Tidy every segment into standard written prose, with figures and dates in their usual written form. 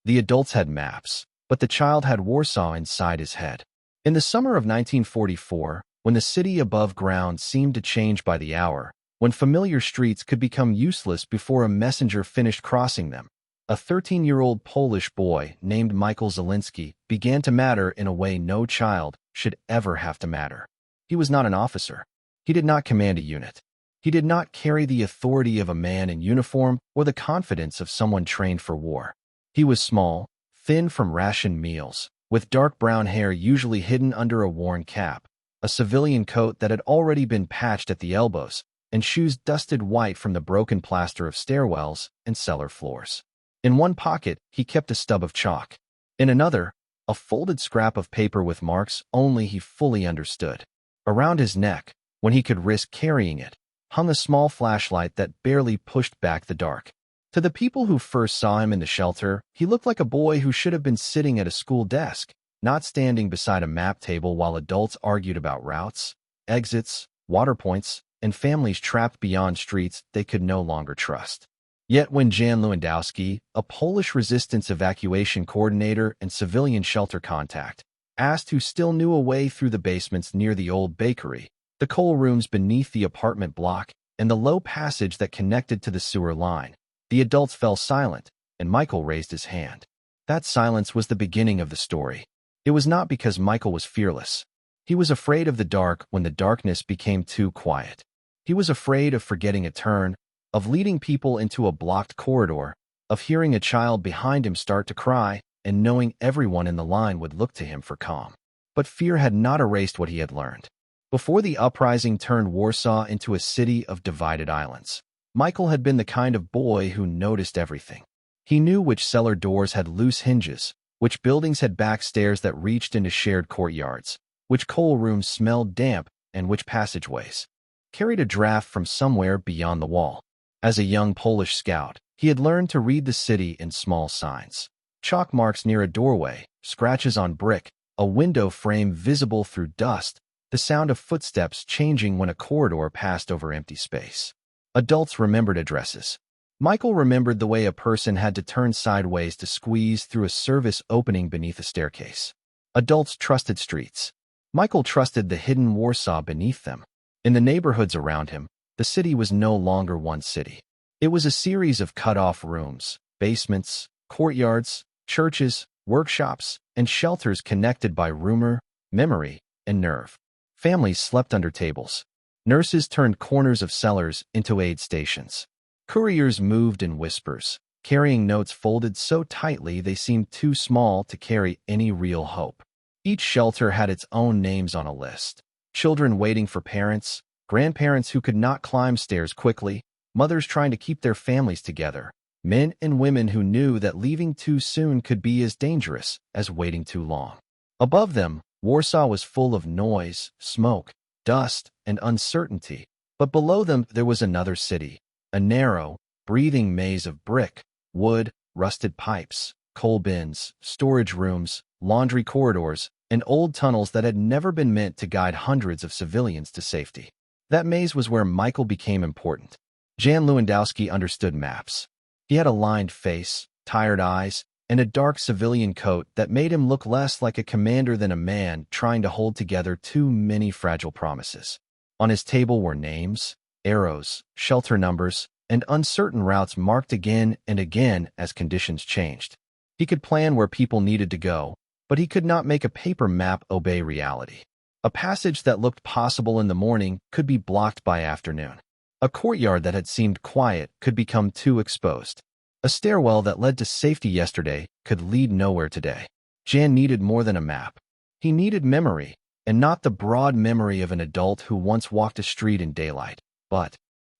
The adults had maps, but the child had Warsaw inside his head. In the summer of 1944, when the city above ground seemed to change by the hour, when familiar streets could become useless before a messenger finished crossing them, a 13-year-old Polish boy named Michael Zielinski began to matter in a way no child should ever have to matter. He was not an officer. He did not command a unit. He did not carry the authority of a man in uniform or the confidence of someone trained for war. He was small, thin from rationed meals, with dark brown hair usually hidden under a worn cap, a civilian coat that had already been patched at the elbows, and shoes dusted white from the broken plaster of stairwells and cellar floors. In one pocket, he kept a stub of chalk. In another, a folded scrap of paper with marks only he fully understood. Around his neck, when he could risk carrying it, hung a small flashlight that barely pushed back the dark. To the people who first saw him in the shelter, he looked like a boy who should have been sitting at a school desk, not standing beside a map table while adults argued about routes, exits, water points, and families trapped beyond streets they could no longer trust. Yet when Jan Lewandowski, a Polish Resistance Evacuation Coordinator and civilian shelter contact, asked who still knew a way through the basements near the old bakery, the coal rooms beneath the apartment block, and the low passage that connected to the sewer line, the adults fell silent, and Michael raised his hand. That silence was the beginning of the story. It was not because Michael was fearless. He was afraid of the dark when the darkness became too quiet. He was afraid of forgetting a turn, of leading people into a blocked corridor, of hearing a child behind him start to cry, and knowing everyone in the line would look to him for calm. But fear had not erased what he had learned. Before the uprising turned Warsaw into a city of divided islands, Michael had been the kind of boy who noticed everything. He knew which cellar doors had loose hinges, which buildings had back stairs that reached into shared courtyards, which coal rooms smelled damp, and which passageways carried a draft from somewhere beyond the wall. As a young Polish scout, he had learned to read the city in small signs. Chalk marks near a doorway, scratches on brick, a window frame visible through dust, the sound of footsteps changing when a corridor passed over empty space. Adults remembered addresses. Michael remembered the way a person had to turn sideways to squeeze through a service opening beneath a staircase. Adults trusted streets. Michael trusted the hidden Warsaw beneath them. In the neighborhoods around him, the city was no longer one city. It was a series of cut-off rooms, basements, courtyards, churches, workshops, and shelters connected by rumor, memory, and nerve. Families slept under tables. Nurses turned corners of cellars into aid stations. Couriers moved in whispers, carrying notes folded so tightly they seemed too small to carry any real hope. Each shelter had its own names on a list. Children waiting for parents, grandparents who could not climb stairs quickly, mothers trying to keep their families together, men and women who knew that leaving too soon could be as dangerous as waiting too long. Above them, Warsaw was full of noise, smoke, dust, and uncertainty, but below them there was another city, a narrow, breathing maze of brick, wood, rusted pipes, coal bins, storage rooms, laundry corridors, and old tunnels that had never been meant to guide hundreds of civilians to safety. That maze was where Michael became important. Jan Lewandowski understood maps. He had a lined face, tired eyes, and a dark civilian coat that made him look less like a commander than a man trying to hold together too many fragile promises. On his table were names, arrows, shelter numbers, and uncertain routes marked again and again as conditions changed. He could plan where people needed to go, but he could not make a paper map obey reality. A passage that looked possible in the morning could be blocked by afternoon. A courtyard that had seemed quiet could become too exposed. A stairwell that led to safety yesterday could lead nowhere today. Jan needed more than a map. He needed memory, and not the broad memory of an adult who once walked a street in daylight, but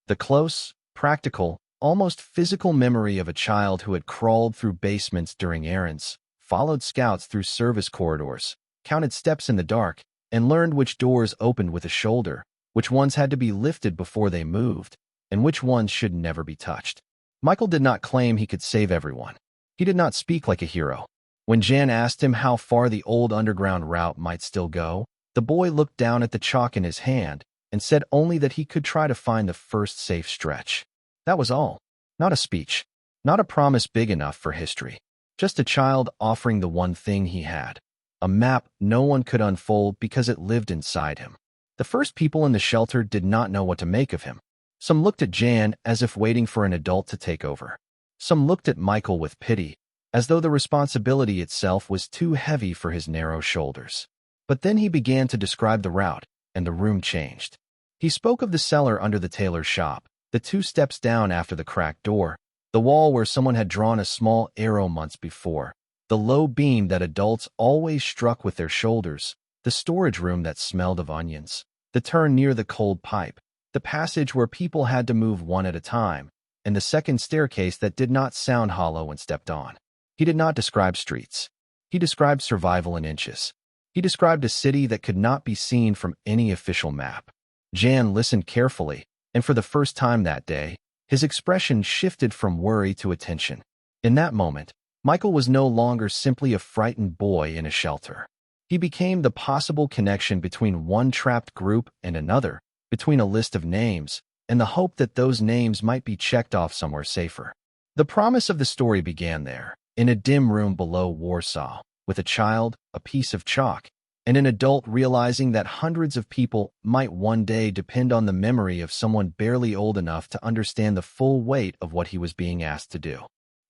the close, practical, almost physical memory of a child who had crawled through basements during errands, followed scouts through service corridors, counted steps in the dark, and learned which doors opened with a shoulder, which ones had to be lifted before they moved, and which ones should never be touched. Michael did not claim he could save everyone. He did not speak like a hero. When Jan asked him how far the old underground route might still go, the boy looked down at the chalk in his hand and said only that he could try to find the first safe stretch. That was all. Not a speech. Not a promise big enough for history. Just a child offering the one thing he had. A map no one could unfold because it lived inside him. The first people in the shelter did not know what to make of him. Some looked at Jan as if waiting for an adult to take over. Some looked at Michael with pity, as though the responsibility itself was too heavy for his narrow shoulders. But then he began to describe the route, and the room changed. He spoke of the cellar under the tailor's shop, the 2 steps down after the cracked door, the wall where someone had drawn a small arrow months before, the low beam that adults always struck with their shoulders, the storage room that smelled of onions, the turn near the cold pipe, the passage where people had to move one at a time, and the second staircase that did not sound hollow when stepped on. He did not describe streets. He described survival in inches. He described a city that could not be seen from any official map. Jan listened carefully, and for the first time that day, his expression shifted from worry to attention. In that moment, Michael was no longer simply a frightened boy in a shelter. He became the possible connection between one trapped group and another, between a list of names, and the hope that those names might be checked off somewhere safer. The promise of the story began there, in a dim room below Warsaw, with a child, a piece of chalk, and an adult realizing that hundreds of people might one day depend on the memory of someone barely old enough to understand the full weight of what he was being asked to do.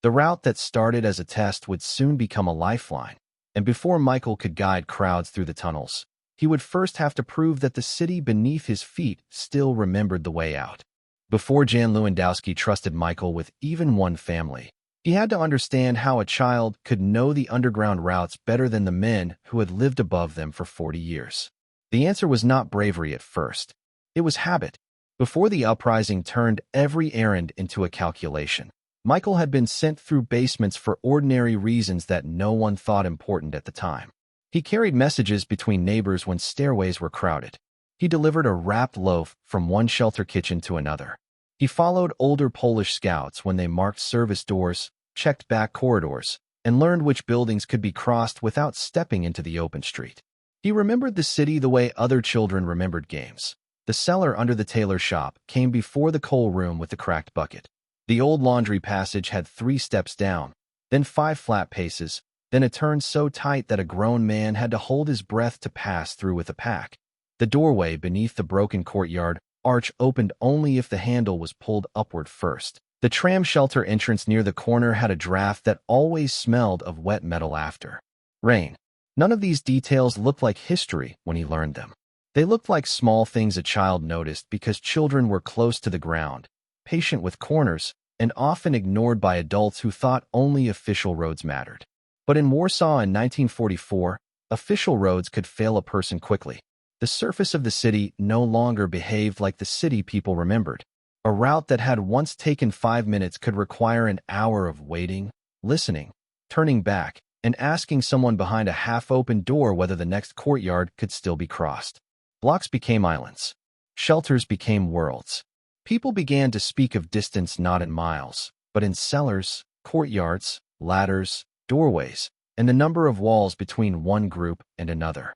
The route that started as a test would soon become a lifeline, and before Michael could guide crowds through the tunnels, he would first have to prove that the city beneath his feet still remembered the way out. Before Jan Lewandowski trusted Michael with even one family, he had to understand how a child could know the underground routes better than the men who had lived above them for 40 years. The answer was not bravery at first. It was habit. Before the uprising turned every errand into a calculation, Michael had been sent through basements for ordinary reasons that no one thought important at the time. He carried messages between neighbors when stairways were crowded. He delivered a wrapped loaf from one shelter kitchen to another. He followed older Polish scouts when they marked service doors, checked back corridors, and learned which buildings could be crossed without stepping into the open street. He remembered the city the way other children remembered games. The cellar under the tailor's shop came before the coal room with the cracked bucket. The old laundry passage had 3 steps down, then 5 flat paces, then a turn so tight that a grown man had to hold his breath to pass through with a pack. The doorway beneath the broken courtyard arch opened only if the handle was pulled upward first. The tram shelter entrance near the corner had a draft that always smelled of wet metal after rain. None of these details looked like history when he learned them. They looked like small things a child noticed because children were close to the ground, patient with corners, and often ignored by adults who thought only official roads mattered. But in Warsaw in 1944, official roads could fail a person quickly. The surface of the city no longer behaved like the city people remembered. A route that had once taken 5 minutes could require an hour of waiting, listening, turning back, and asking someone behind a half-open door whether the next courtyard could still be crossed. Blocks became islands. Shelters became worlds. People began to speak of distance not in miles, but in cellars, courtyards, ladders, doorways, and the number of walls between one group and another.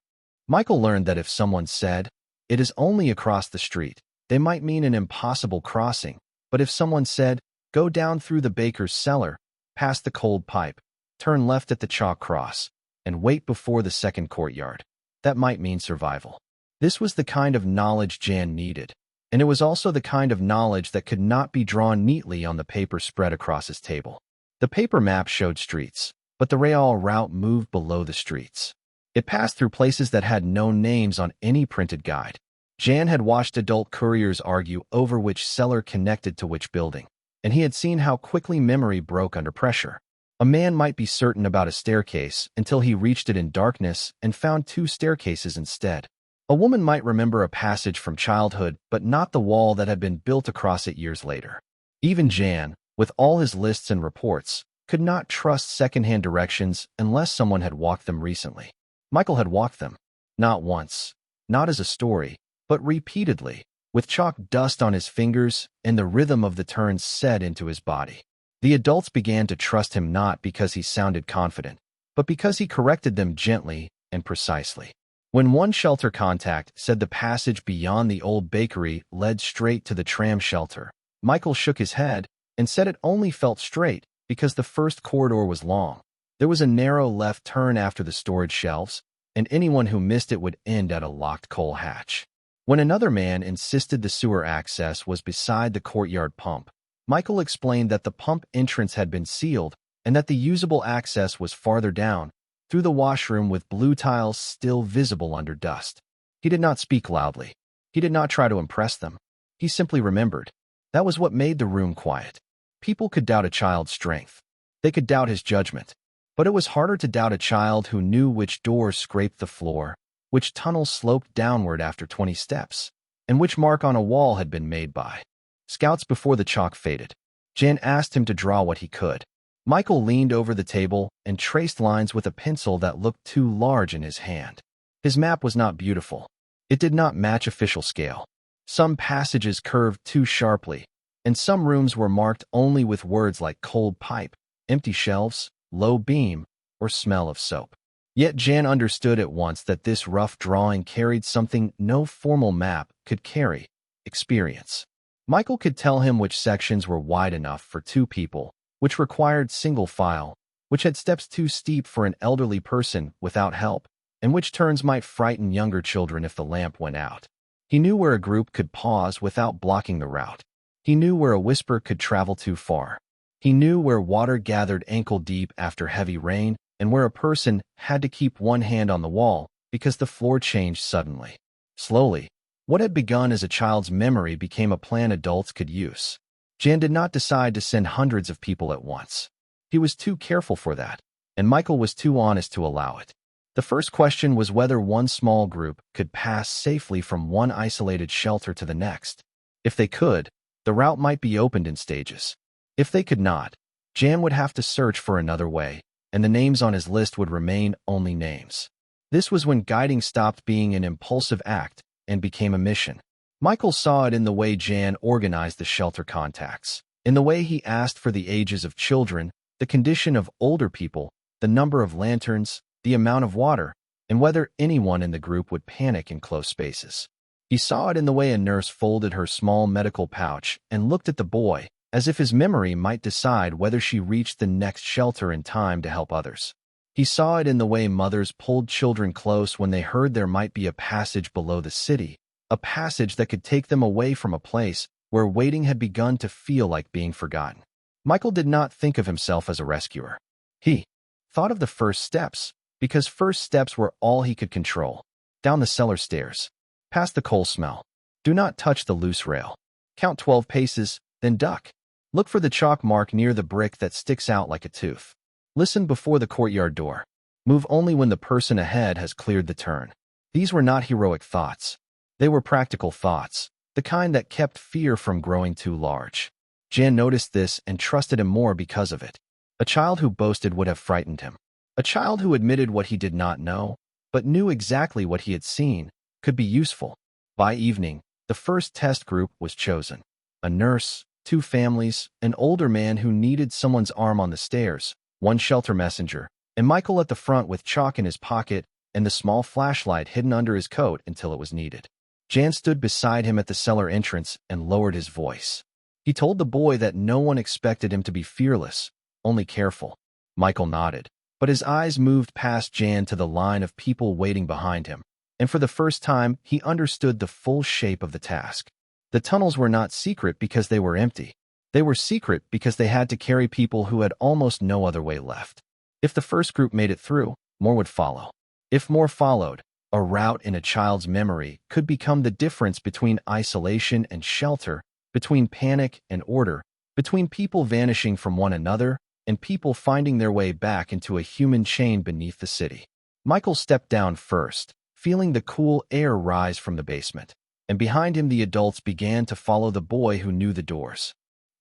Michael learned that if someone said, "It is only across the street," they might mean an impossible crossing, but if someone said, "Go down through the baker's cellar, past the cold pipe, turn left at the chalk cross, and wait before the second courtyard," that might mean survival. This was the kind of knowledge Jan needed, and it was also the kind of knowledge that could not be drawn neatly on the paper spread across his table. The paper map showed streets, but the rail route moved below the streets. It passed through places that had no names on any printed guide. Jan had watched adult couriers argue over which cellar connected to which building, and he had seen how quickly memory broke under pressure. A man might be certain about a staircase until he reached it in darkness and found 2 staircases instead. A woman might remember a passage from childhood, but not the wall that had been built across it years later. Even Jan, with all his lists and reports, could not trust secondhand directions unless someone had walked them recently. Michael had walked them, not once, not as a story, but repeatedly, with chalk dust on his fingers and the rhythm of the turns set into his body. The adults began to trust him not because he sounded confident, but because he corrected them gently and precisely. When one shelter contact said the passage beyond the old bakery led straight to the tram shelter, Michael shook his head and said it only felt straight because the first corridor was long, There was a narrow left turn after the storage shelves, and anyone who missed it would end at a locked coal hatch. When another man insisted the sewer access was beside the courtyard pump, Michael explained that the pump entrance had been sealed and that the usable access was farther down, through the washroom with blue tiles still visible under dust. He did not speak loudly. He did not try to impress them. He simply remembered. That was what made the room quiet. People could doubt a child's strength. They could doubt his judgment. But it was harder to doubt a child who knew which doors scraped the floor, which tunnel sloped downward after 20 steps, and which mark on a wall had been made by scouts before the chalk faded. Jan asked him to draw what he could. Michael leaned over the table and traced lines with a pencil that looked too large in his hand. His map was not beautiful. It did not match official scale. Some passages curved too sharply, and some rooms were marked only with words like cold pipe, empty shelves, low beam, or smell of soap. Yet Jan understood at once that this rough drawing carried something no formal map could carry: experience. Michael could tell him which sections were wide enough for 2 people, which required single file, which had steps too steep for an elderly person without help, and which turns might frighten younger children if the lamp went out. He knew where a group could pause without blocking the route. He knew where a whisper could travel too far. He knew where water gathered ankle-deep after heavy rain, and where a person had to keep one hand on the wall because the floor changed suddenly. Slowly, what had begun as a child's memory became a plan adults could use. Jan did not decide to send hundreds of people at once. He was too careful for that, and Michael was too honest to allow it. The first question was whether one small group could pass safely from one isolated shelter to the next. If they could, the route might be opened in stages. If they could not, Jan would have to search for another way, and the names on his list would remain only names. This was when guiding stopped being an impulsive act and became a mission. Michael saw it in the way Jan organized the shelter contacts, in the way he asked for the ages of children, the condition of older people, the number of lanterns, the amount of water, and whether anyone in the group would panic in close spaces. He saw it in the way a nurse folded her small medical pouch and looked at the boy, as if his memory might decide whether she reached the next shelter in time to help others. He saw it in the way mothers pulled children close when they heard there might be a passage below the city, a passage that could take them away from a place where waiting had begun to feel like being forgotten. Michael did not think of himself as a rescuer. He thought of the first steps, because first steps were all he could control. Down the cellar stairs. Past the coal smell. Do not touch the loose rail. Count 12 paces, then duck. Look for the chalk mark near the brick that sticks out like a tooth. Listen before the courtyard door. Move only when the person ahead has cleared the turn. These were not heroic thoughts. They were practical thoughts, the kind that kept fear from growing too large. Jan noticed this and trusted him more because of it. A child who boasted would have frightened him. A child who admitted what he did not know, but knew exactly what he had seen, could be useful. By evening, the first test group was chosen. A nurse, 2 families, an older man who needed someone's arm on the stairs, 1 shelter messenger, and Michael at the front with chalk in his pocket and the small flashlight hidden under his coat until it was needed. Jan stood beside him at the cellar entrance and lowered his voice. He told the boy that no one expected him to be fearless, only careful. Michael nodded, but his eyes moved past Jan to the line of people waiting behind him, and for the first time he understood the full shape of the task. The tunnels were not secret because they were empty. They were secret because they had to carry people who had almost no other way left. If the first group made it through, more would follow. If more followed, a route in a child's memory could become the difference between isolation and shelter, between panic and order, between people vanishing from one another and people finding their way back into a human chain beneath the city. Michael stepped down first, feeling the cool air rise from the basement, and behind him the adults began to follow the boy who knew the doors.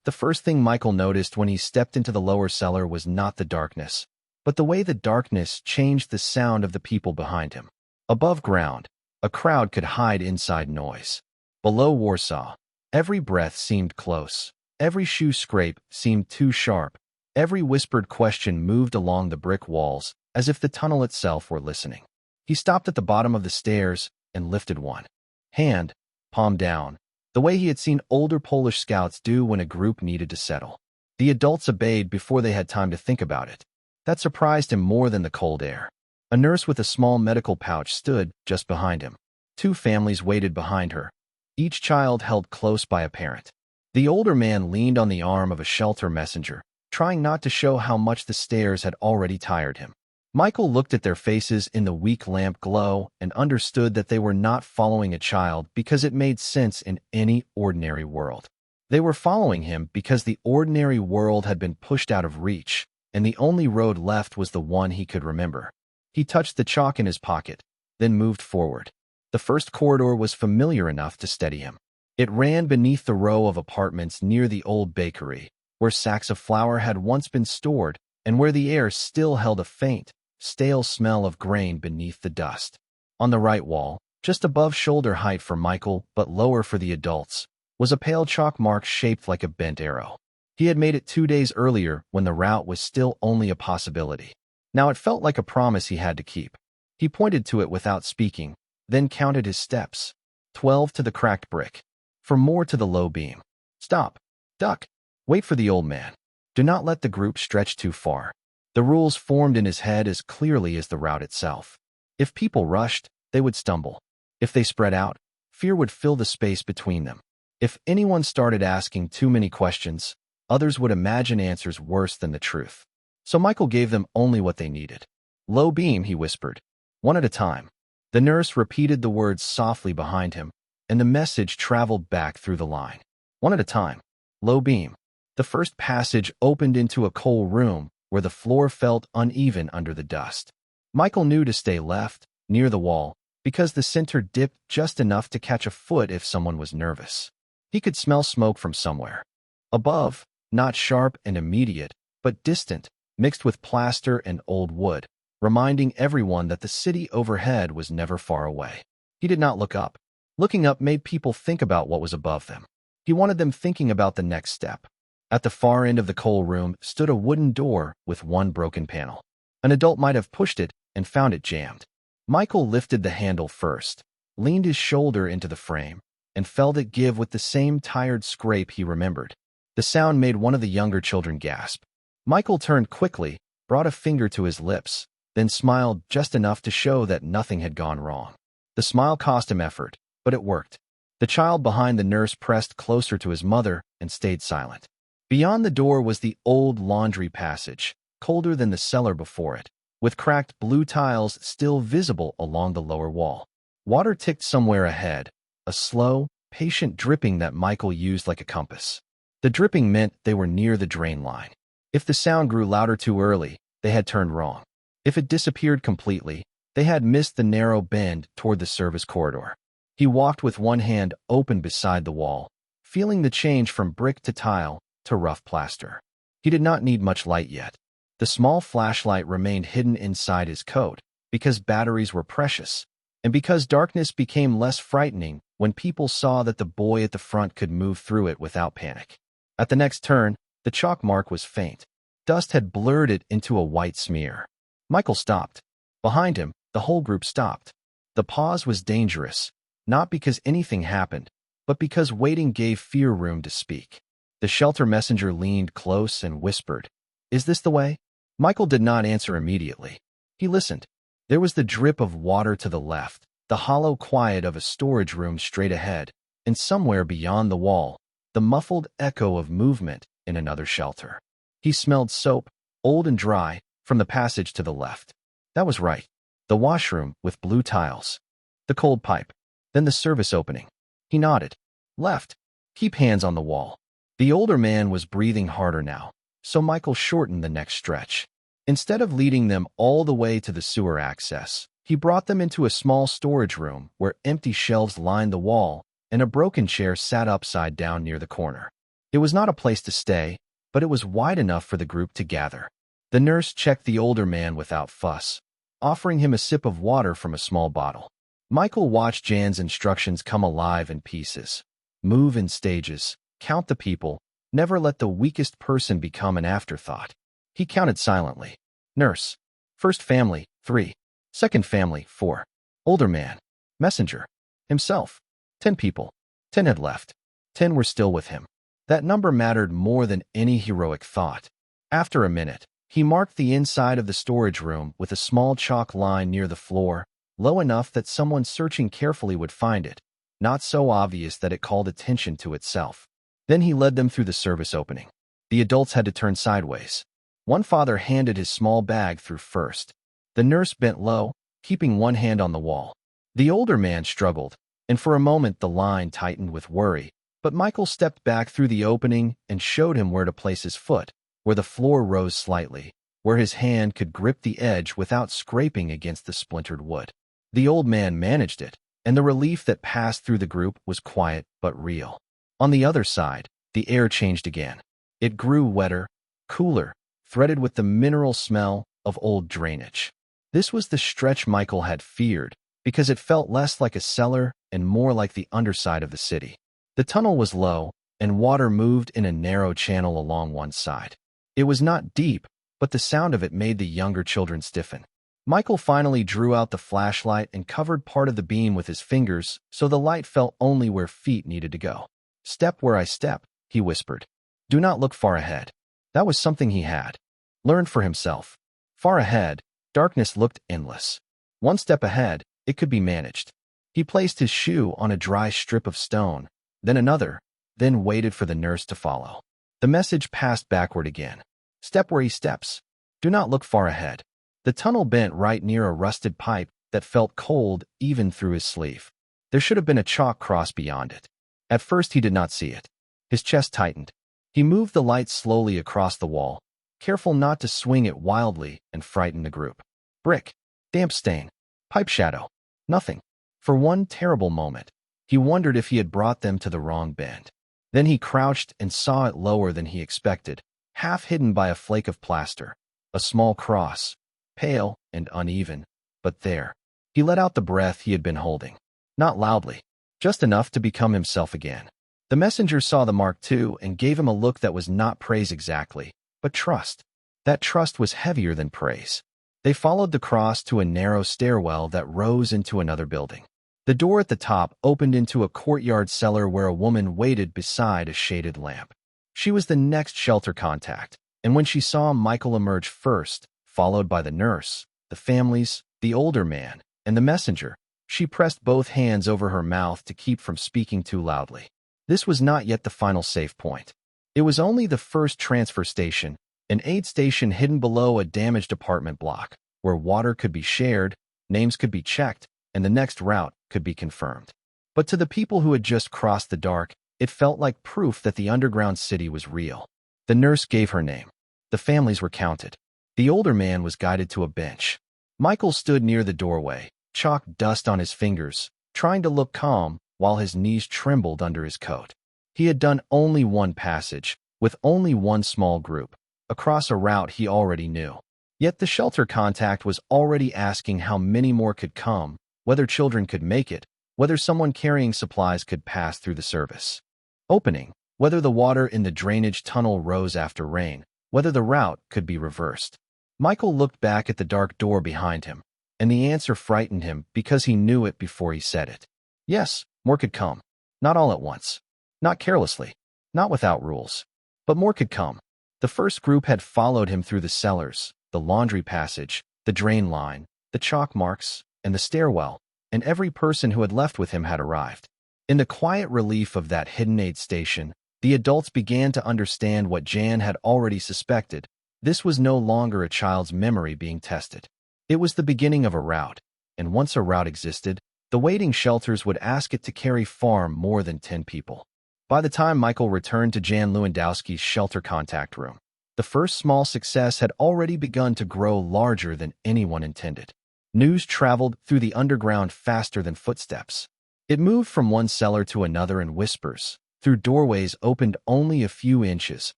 The first thing Michael noticed when he stepped into the lower cellar was not the darkness, but the way the darkness changed the sound of the people behind him. Above ground, a crowd could hide inside noise. Below Warsaw, every breath seemed close. Every shoe scrape seemed too sharp. Every whispered question moved along the brick walls as if the tunnel itself were listening. He stopped at the bottom of the stairs and lifted one hand, palm down, the way he had seen older Polish scouts do when a group needed to settle. The adults obeyed before they had time to think about it. That surprised him more than the cold air. A nurse with a small medical pouch stood just behind him. Two families waited behind her, each child held close by a parent. The older man leaned on the arm of a shelter messenger, trying not to show how much the stairs had already tired him. Michael looked at their faces in the weak lamp glow and understood that they were not following a child because it made sense in any ordinary world. They were following him because the ordinary world had been pushed out of reach, and the only road left was the one he could remember. He touched the chalk in his pocket, then moved forward. The first corridor was familiar enough to steady him. It ran beneath the row of apartments near the old bakery, where sacks of flour had once been stored and where the air still held a faint, stale smell of grain beneath the dust. On the right wall, just above shoulder height for Michael but lower for the adults, was a pale chalk mark shaped like a bent arrow. He had made it 2 days earlier when the route was still only a possibility. Now it felt like a promise he had to keep. He pointed to it without speaking, then counted his steps. 12 to the cracked brick. 4 more to the low beam. Stop. Duck. Wait for the old man. Do not let the group stretch too far. The rules formed in his head as clearly as the route itself. If people rushed, they would stumble. If they spread out, fear would fill the space between them. If anyone started asking too many questions, others would imagine answers worse than the truth. So Michael gave them only what they needed. Low beam, he whispered. One at a time. The nurse repeated the words softly behind him, and the message traveled back through the line. One at a time. Low beam. The first passage opened into a coal room where the floor felt uneven under the dust. Michael knew to stay left, near the wall, because the center dipped just enough to catch a foot if someone was nervous. He could smell smoke from somewhere. Above, not sharp and immediate, but distant, mixed with plaster and old wood, reminding everyone that the city overhead was never far away. He did not look up. Looking up made people think about what was above them. He wanted them thinking about the next step. At the far end of the coal room stood a wooden door with one broken panel. An adult might have pushed it and found it jammed. Michael lifted the handle first, leaned his shoulder into the frame, and felt it give with the same tired scrape he remembered. The sound made one of the younger children gasp. Michael turned quickly, brought a finger to his lips, then smiled just enough to show that nothing had gone wrong. The smile cost him effort, but it worked. The child behind the nurse pressed closer to his mother and stayed silent. Beyond the door was the old laundry passage, colder than the cellar before it, with cracked blue tiles still visible along the lower wall. Water ticked somewhere ahead, a slow, patient dripping that Michael used like a compass. The dripping meant they were near the drain line. If the sound grew louder too early, they had turned wrong. If it disappeared completely, they had missed the narrow bend toward the service corridor. He walked with one hand open beside the wall, feeling the change from brick to tile to rough plaster. He did not need much light yet. The small flashlight remained hidden inside his coat because batteries were precious, and because darkness became less frightening when people saw that the boy at the front could move through it without panic. At the next turn, the chalk mark was faint. Dust had blurred it into a white smear. Michael stopped. Behind him, the whole group stopped. The pause was dangerous, not because anything happened, but because waiting gave fear room to speak. The shelter messenger leaned close and whispered, "Is this the way?" Michael did not answer immediately. He listened. There was the drip of water to the left, the hollow quiet of a storage room straight ahead, and somewhere beyond the wall, the muffled echo of movement in another shelter. He smelled soap, old and dry, from the passage to the left. That was right. The washroom with blue tiles. The cold pipe. Then the service opening. He nodded. Left. Keep hands on the wall. The older man was breathing harder now, so Michael shortened the next stretch. Instead of leading them all the way to the sewer access, he brought them into a small storage room where empty shelves lined the wall and a broken chair sat upside down near the corner. It was not a place to stay, but it was wide enough for the group to gather. The nurse checked the older man without fuss, offering him a sip of water from a small bottle. Michael watched Jan's instructions come alive in pieces. Move in stages, count the people, never let the weakest person become an afterthought. He counted silently. Nurse. First family, 3. Second family, 4. Older man. Messenger. Himself. 10 people. 10 had left. 10 were still with him. That number mattered more than any heroic thought. After a minute, He marked the inside of the storage room with a small chalk line near the floor, low enough that someone searching carefully would find it, not so obvious that it called attention to itself. Then he led them through the service opening. The adults had to turn sideways. One father handed his small bag through first. The nurse bent low, keeping one hand on the wall. The older man struggled, and for a moment the line tightened with worry, but Michael stepped back through the opening and showed him where to place his foot, where the floor rose slightly, where his hand could grip the edge without scraping against the splintered wood. The old man managed it, and the relief that passed through the group was quiet but real. On the other side, the air changed again. It grew wetter, cooler, threaded with the mineral smell of old drainage. This was the stretch Michael had feared, because it felt less like a cellar and more like the underside of the city. The tunnel was low, and water moved in a narrow channel along one side. It was not deep, but the sound of it made the younger children stiffen. Michael finally drew out the flashlight and covered part of the beam with his fingers so the light fell only where feet needed to go. "Step where I step," he whispered. "Do not look far ahead." That was something he had learned for himself. Far ahead, darkness looked endless. One step ahead, it could be managed. He placed his shoe on a dry strip of stone, then another, then waited for the nurse to follow. The message passed backward again. "Step where he steps. Do not look far ahead." The tunnel bent right near a rusted pipe that felt cold even through his sleeve. There should have been a chalk cross beyond it. At first he did not see it. His chest tightened. He moved the light slowly across the wall, careful not to swing it wildly and frighten the group. Brick, damp stain, pipe shadow, nothing. For one terrible moment, he wondered if he had brought them to the wrong bend. Then he crouched and saw it lower than he expected, half hidden by a flake of plaster. A small cross, pale and uneven, but there. He let out the breath he had been holding. Not loudly, just enough to become himself again. The messenger saw the mark too and gave him a look that was not praise exactly, but trust. That trust was heavier than praise. They followed the cross to a narrow stairwell that rose into another building. The door at the top opened into a courtyard cellar where a woman waited beside a shaded lamp. She was the next shelter contact, and when she saw Michael emerge first, followed by the nurse, the families, the older man, and the messenger, she pressed both hands over her mouth to keep from speaking too loudly. This was not yet the final safe point. It was only the first transfer station, an aid station hidden below a damaged apartment block, where water could be shared, names could be checked, and the next route could be confirmed. But to the people who had just crossed the dark, it felt like proof that the underground city was real. The nurse gave her name. The families were counted. The older man was guided to a bench. Michael stood near the doorway, chalk dust on his fingers, trying to look calm while his knees trembled under his coat. He had done only one passage, with only one small group, across a route he already knew. Yet the shelter contact was already asking how many more could come, whether children could make it, whether someone carrying supplies could pass through the service opening, whether the water in the drainage tunnel rose after rain, whether the route could be reversed. Michael looked back at the dark door behind him, and the answer frightened him because he knew it before he said it. Yes, more could come. Not all at once. Not carelessly. Not without rules. But more could come. The first group had followed him through the cellars, the laundry passage, the drain line, the chalk marks, and the stairwell, and every person who had left with him had arrived. In the quiet relief of that hidden aid station, the adults began to understand what Jan had already suspected. This was no longer a child's memory being tested. It was the beginning of a route, and once a route existed, the waiting shelters would ask it to carry far more than 10 people. By the time Michael returned to Jan Lewandowski's shelter contact room, the first small success had already begun to grow larger than anyone intended. News traveled through the underground faster than footsteps. It moved from one cellar to another in whispers, through doorways opened only a few inches,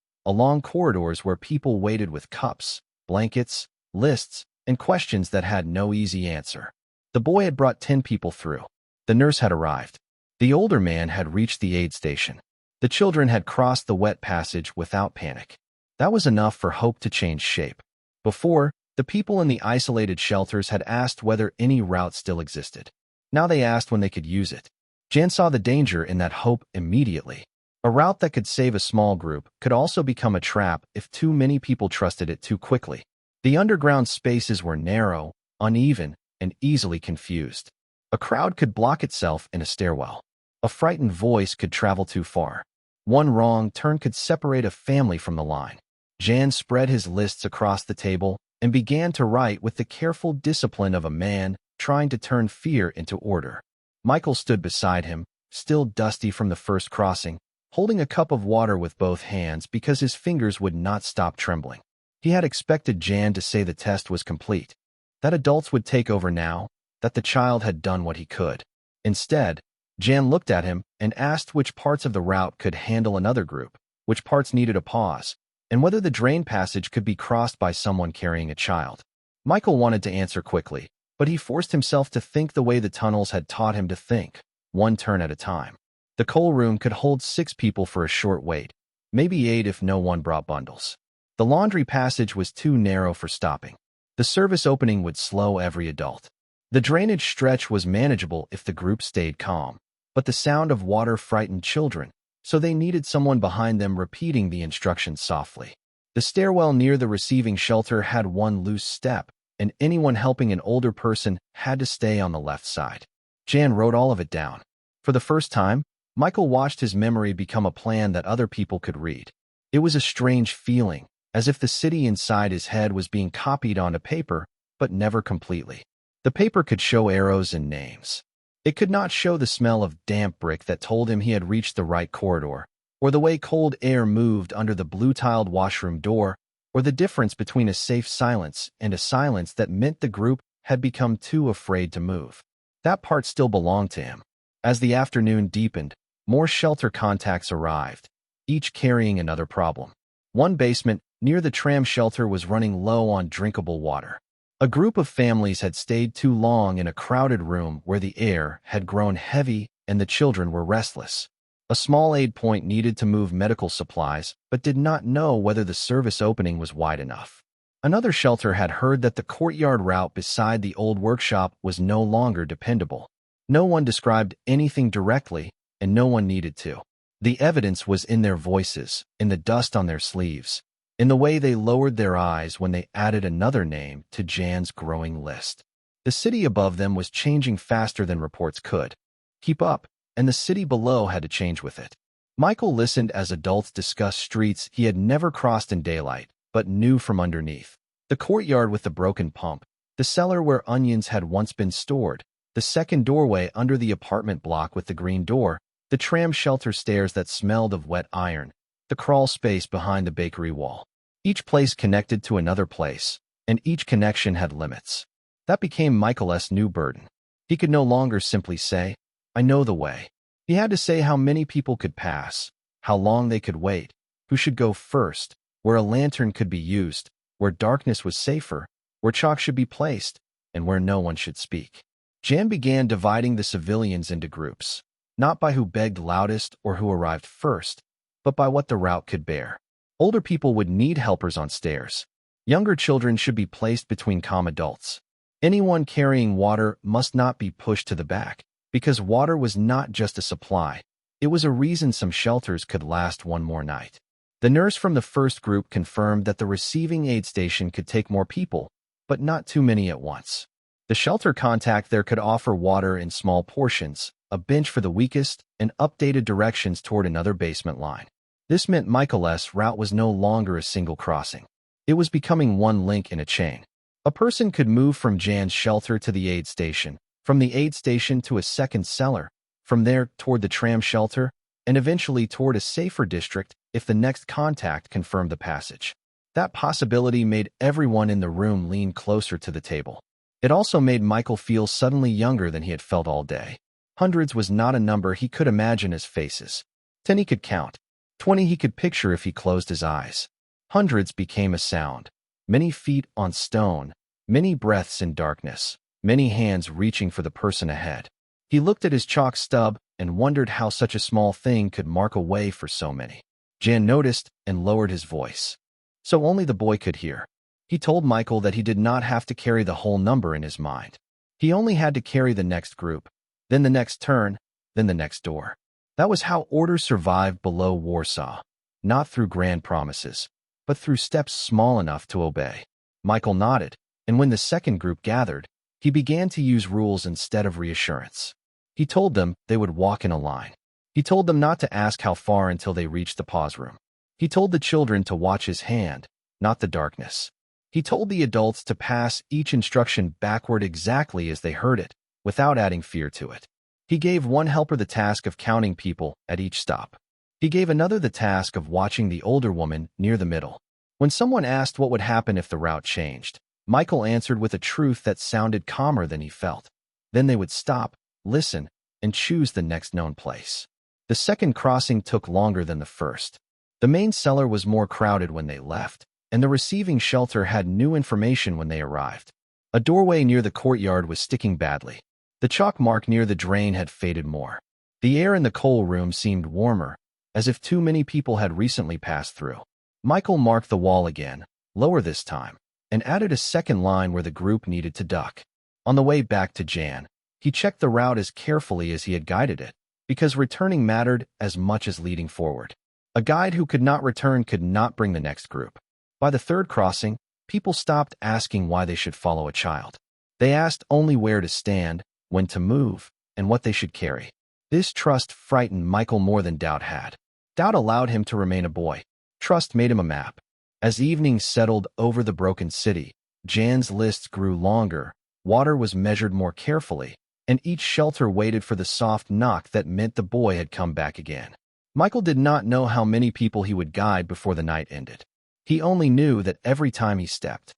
along corridors where people waited with cups, blankets, lists, and questions that had no easy answer. The boy had brought 10 people through. The nurse had arrived. The older man had reached the aid station. The children had crossed the wet passage without panic. That was enough for hope to change shape. Before, the people in the isolated shelters had asked whether any route still existed. Now they asked when they could use it. Jan saw the danger in that hope immediately. A route that could save a small group could also become a trap if too many people trusted it too quickly. The underground spaces were narrow, uneven, and easily confused. A crowd could block itself in a stairwell. A frightened voice could travel too far. One wrong turn could separate a family from the line. Jan spread his lists across the table and began to write with the careful discipline of a man trying to turn fear into order. Michael stood beside him, still dusty from the first crossing, holding a cup of water with both hands because his fingers would not stop trembling. He had expected Jan to say the test was complete, that adults would take over now, that the child had done what he could. Instead, Jan looked at him and asked which parts of the route could handle another group, which parts needed a pause, and whether the drain passage could be crossed by someone carrying a child. Michael wanted to answer quickly, but he forced himself to think the way the tunnels had taught him to think, one turn at a time. The coal room could hold 6 people for a short wait, maybe 8 if no one brought bundles. The laundry passage was too narrow for stopping. The service opening would slow every adult. The drainage stretch was manageable if the group stayed calm, but the sound of water frightened children, so they needed someone behind them repeating the instructions softly. The stairwell near the receiving shelter had one loose step, and anyone helping an older person had to stay on the left side. Jan wrote all of it down. For the first time, Michael watched his memory become a plan that other people could read. It was a strange feeling, as if the city inside his head was being copied onto paper, but never completely. The paper could show arrows and names. It could not show the smell of damp brick that told him he had reached the right corridor, or the way cold air moved under the blue-tiled washroom door, or the difference between a safe silence and a silence that meant the group had become too afraid to move. That part still belonged to him. As the afternoon deepened, more shelter contacts arrived, each carrying another problem. One basement, near the tram shelter, was running low on drinkable water. A group of families had stayed too long in a crowded room where the air had grown heavy and the children were restless. A small aid point needed to move medical supplies, but did not know whether the service opening was wide enough. Another shelter had heard that the courtyard route beside the old workshop was no longer dependable. No one described anything directly, and no one needed to. The evidence was in their voices, in the dust on their sleeves, in the way they lowered their eyes when they added another name to Jan's growing list. The city above them was changing faster than reports could keep up, and the city below had to change with it. Michael listened as adults discussed streets he had never crossed in daylight, but knew from underneath. The courtyard with the broken pump, the cellar where onions had once been stored, the second doorway under the apartment block with the green door, the tram shelter stairs that smelled of wet iron, the crawl space behind the bakery wall. Each place connected to another place, and each connection had limits. That became Michael's new burden. He could no longer simply say, "I know the way." He had to say how many people could pass, how long they could wait, who should go first, where a lantern could be used, where darkness was safer, where chalk should be placed, and where no one should speak. Jan began dividing the civilians into groups, not by who begged loudest or who arrived first, but by what the route could bear. Older people would need helpers on stairs. Younger children should be placed between calm adults. Anyone carrying water must not be pushed to the back, because water was not just a supply. It was a reason some shelters could last one more night. The nurse from the first group confirmed that the receiving aid station could take more people, but not too many at once. The shelter contact there could offer water in small portions, a bench for the weakest, and updated directions toward another basement line. This meant Michael's route was no longer a single crossing. It was becoming one link in a chain. A person could move from Jan's shelter to the aid station, from the aid station to a second cellar, from there toward the tram shelter, and eventually toward a safer district if the next contact confirmed the passage. That possibility made everyone in the room lean closer to the table. It also made Michael feel suddenly younger than he had felt all day. Hundreds was not a number he could imagine as faces. 10 he could count. 20 he could picture if he closed his eyes. Hundreds became a sound. Many feet on stone, many breaths in darkness, many hands reaching for the person ahead. He looked at his chalk stub and wondered how such a small thing could mark a way for so many. Jan noticed and lowered his voice, so only the boy could hear. He told Michael that he did not have to carry the whole number in his mind. He only had to carry the next group, then the next turn, then the next door. That was how order survived below Warsaw, not through grand promises, but through steps small enough to obey. Michael nodded, and when the second group gathered, he began to use rules instead of reassurance. He told them they would walk in a line. He told them not to ask how far until they reached the pause room. He told the children to watch his hand, not the darkness. He told the adults to pass each instruction backward exactly as they heard it, without adding fear to it. He gave one helper the task of counting people at each stop. He gave another the task of watching the older woman near the middle. When someone asked what would happen if the route changed, Michael answered with a truth that sounded calmer than he felt. Then they would stop, listen, and choose the next known place. The second crossing took longer than the first. The main cellar was more crowded when they left, and the receiving shelter had new information when they arrived. A doorway near the courtyard was sticking badly. The chalk mark near the drain had faded more. The air in the coal room seemed warmer, as if too many people had recently passed through. Michael marked the wall again, lower this time, and added a second line where the group needed to duck. On the way back to Jan, he checked the route as carefully as he had guided it, because returning mattered as much as leading forward. A guide who could not return could not bring the next group. By the third crossing, people stopped asking why they should follow a child. They asked only where to stand, when to move, and what they should carry. This trust frightened Michael more than doubt had. Doubt allowed him to remain a boy. Trust made him a map. As evening settled over the broken city, Jan's lists grew longer, water was measured more carefully, and each shelter waited for the soft knock that meant the boy had come back again. Michael did not know how many people he would guide before the night ended. He only knew that every time he stepped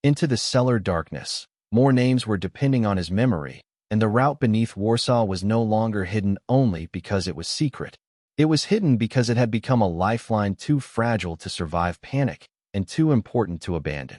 into the cellar darkness, more names were depending on his memory, and the route beneath Warsaw was no longer hidden only because it was secret. It was hidden because it had become a lifeline too fragile to survive panic and too important to abandon.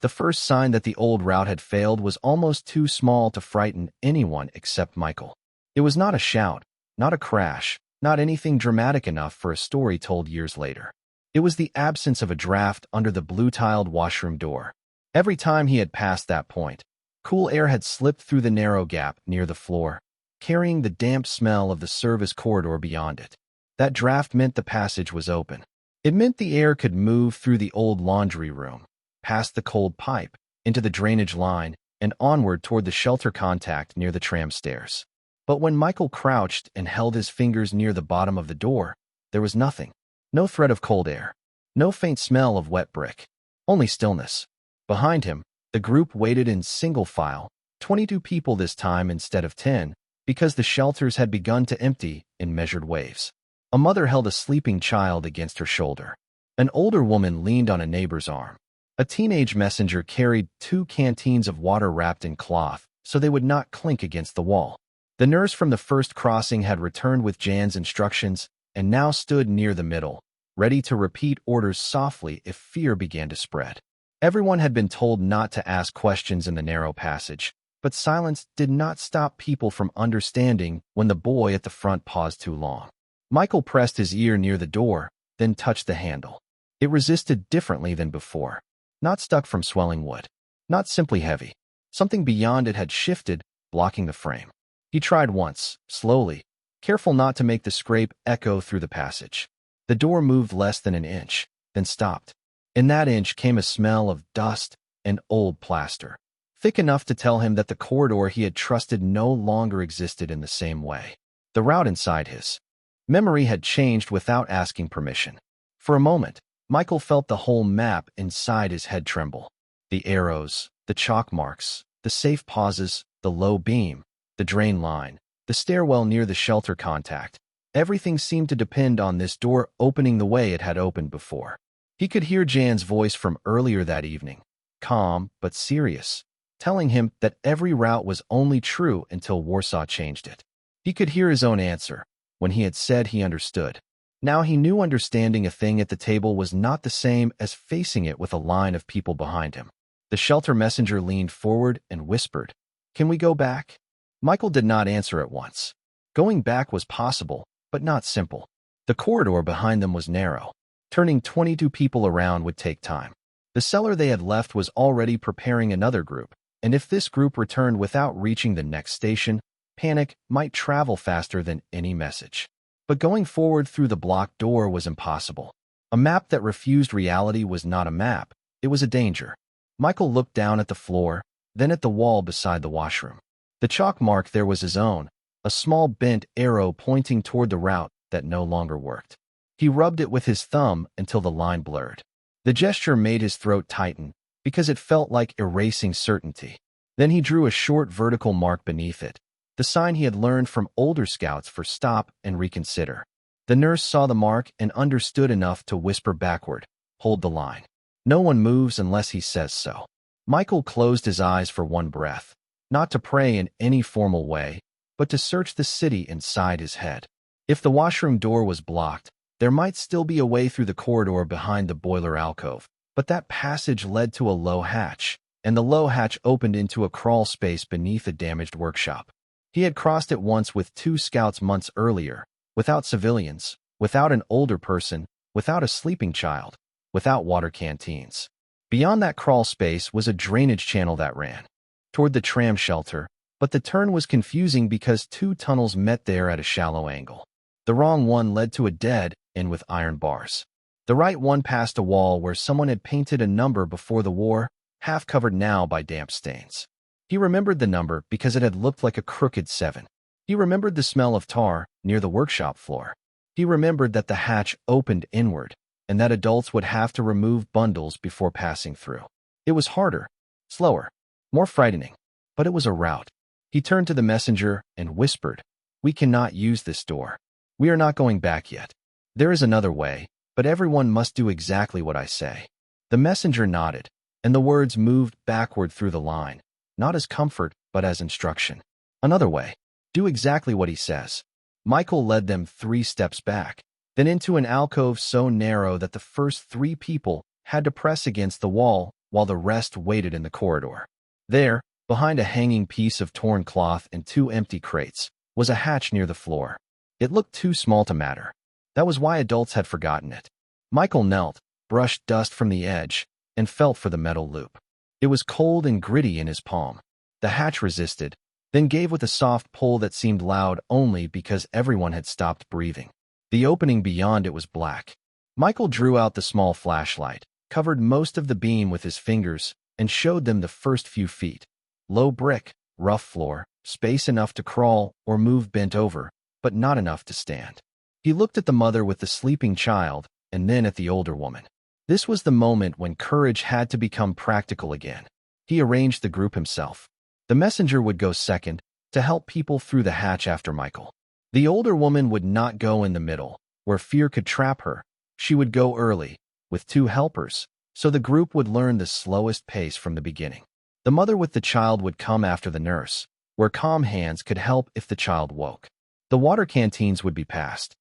The first sign that the old route had failed was almost too small to frighten anyone except Michael. It was not a shout, not a crash, not anything dramatic enough for a story told years later. It was the absence of a draft under the blue-tiled washroom door. Every time he had passed that point, cool air had slipped through the narrow gap near the floor, carrying the damp smell of the service corridor beyond it. That draft meant the passage was open. It meant the air could move through the old laundry room, past the cold pipe, into the drainage line, and onward toward the shelter contact near the tram stairs. But when Michael crouched and held his fingers near the bottom of the door, there was nothing. No thread of cold air. No faint smell of wet brick. Only stillness. Behind him, the group waited in single file, 22 people this time instead of 10, because the shelters had begun to empty in measured waves. A mother held a sleeping child against her shoulder. An older woman leaned on a neighbor's arm. A teenage messenger carried 2 canteens of water wrapped in cloth so they would not clink against the wall. The nurse from the first crossing had returned with Jan's instructions and now stood near the middle, ready to repeat orders softly if fear began to spread. Everyone had been told not to ask questions in the narrow passage, but silence did not stop people from understanding when the boy at the front paused too long. Michael pressed his ear near the door, then touched the handle. It resisted differently than before. Not stuck from swelling wood. Not simply heavy. Something beyond it had shifted, blocking the frame. He tried once, slowly, careful not to make the scrape echo through the passage. The door moved less than an inch, then stopped. In that inch came a smell of dust and old plaster, thick enough to tell him that the corridor he had trusted no longer existed in the same way. The route inside his memory had changed without asking permission. For a moment, Michael felt the whole map inside his head tremble. The arrows, the chalk marks, the safe pauses, the low beam, the drain line, the stairwell near the shelter contact. Everything seemed to depend on this door opening the way it had opened before. He could hear Jan's voice from earlier that evening, calm but serious, telling him that every route was only true until Warsaw changed it. He could hear his own answer, when he had said he understood. Now he knew understanding a thing at the table was not the same as facing it with a line of people behind him. The shelter messenger leaned forward and whispered, "Can we go back?" Michael did not answer at once. Going back was possible, but not simple. The corridor behind them was narrow. Turning 22 people around would take time. The cellar they had left was already preparing another group, and if this group returned without reaching the next station, panic might travel faster than any message. But going forward through the blocked door was impossible. A map that refused reality was not a map. It was a danger. Michael looked down at the floor, then at the wall beside the washroom. The chalk mark there was his own, a small bent arrow pointing toward the route that no longer worked. He rubbed it with his thumb until the line blurred. The gesture made his throat tighten because it felt like erasing certainty. Then he drew a short vertical mark beneath it, the sign he had learned from older scouts for stop and reconsider. The nurse saw the mark and understood enough to whisper backward, "Hold the line. No one moves unless he says so." Michael closed his eyes for one breath, not to pray in any formal way, but to search the city inside his head. If the washroom door was blocked, there might still be a way through the corridor behind the boiler alcove, but that passage led to a low hatch, and the low hatch opened into a crawl space beneath a damaged workshop. He had crossed it once with 2 scouts months earlier, without civilians, without an older person, without a sleeping child, without water canteens. Beyond that crawl space was a drainage channel that ran toward the tram shelter, but the turn was confusing because 2 tunnels met there at a shallow angle. The wrong one led to a dead end with iron bars. The right one passed a wall where someone had painted a number before the war, half covered now by damp stains. He remembered the number because it had looked like a crooked 7. He remembered the smell of tar near the workshop floor. He remembered that the hatch opened inward, and that adults would have to remove bundles before passing through. It was harder, slower, more frightening, but it was a route. He turned to the messenger and whispered, "We cannot use this door. We are not going back yet. There is another way, but everyone must do exactly what I say." The messenger nodded, and the words moved backward through the line, not as comfort, but as instruction. Another way. Do exactly what he says. Michael led them 3 steps back, then into an alcove so narrow that the first 3 people had to press against the wall while the rest waited in the corridor. There, behind a hanging piece of torn cloth and 2 empty crates, was a hatch near the floor. It looked too small to matter. That was why adults had forgotten it. Michael knelt, brushed dust from the edge, and felt for the metal loop. It was cold and gritty in his palm. The hatch resisted, then gave with a soft pull that seemed loud only because everyone had stopped breathing. The opening beyond it was black. Michael drew out the small flashlight, covered most of the beam with his fingers, and showed them the first few feet. Low brick, rough floor, space enough to crawl or move bent over, but not enough to stand. He looked at the mother with the sleeping child, and then at the older woman. This was the moment when courage had to become practical again. He arranged the group himself. The messenger would go second, to help people through the hatch after Michael. The older woman would not go in the middle, where fear could trap her. She would go early, with 2 helpers, so the group would learn the slowest pace from the beginning. The mother with the child would come after the nurse, where calm hands could help if the child woke. The water canteens would be passed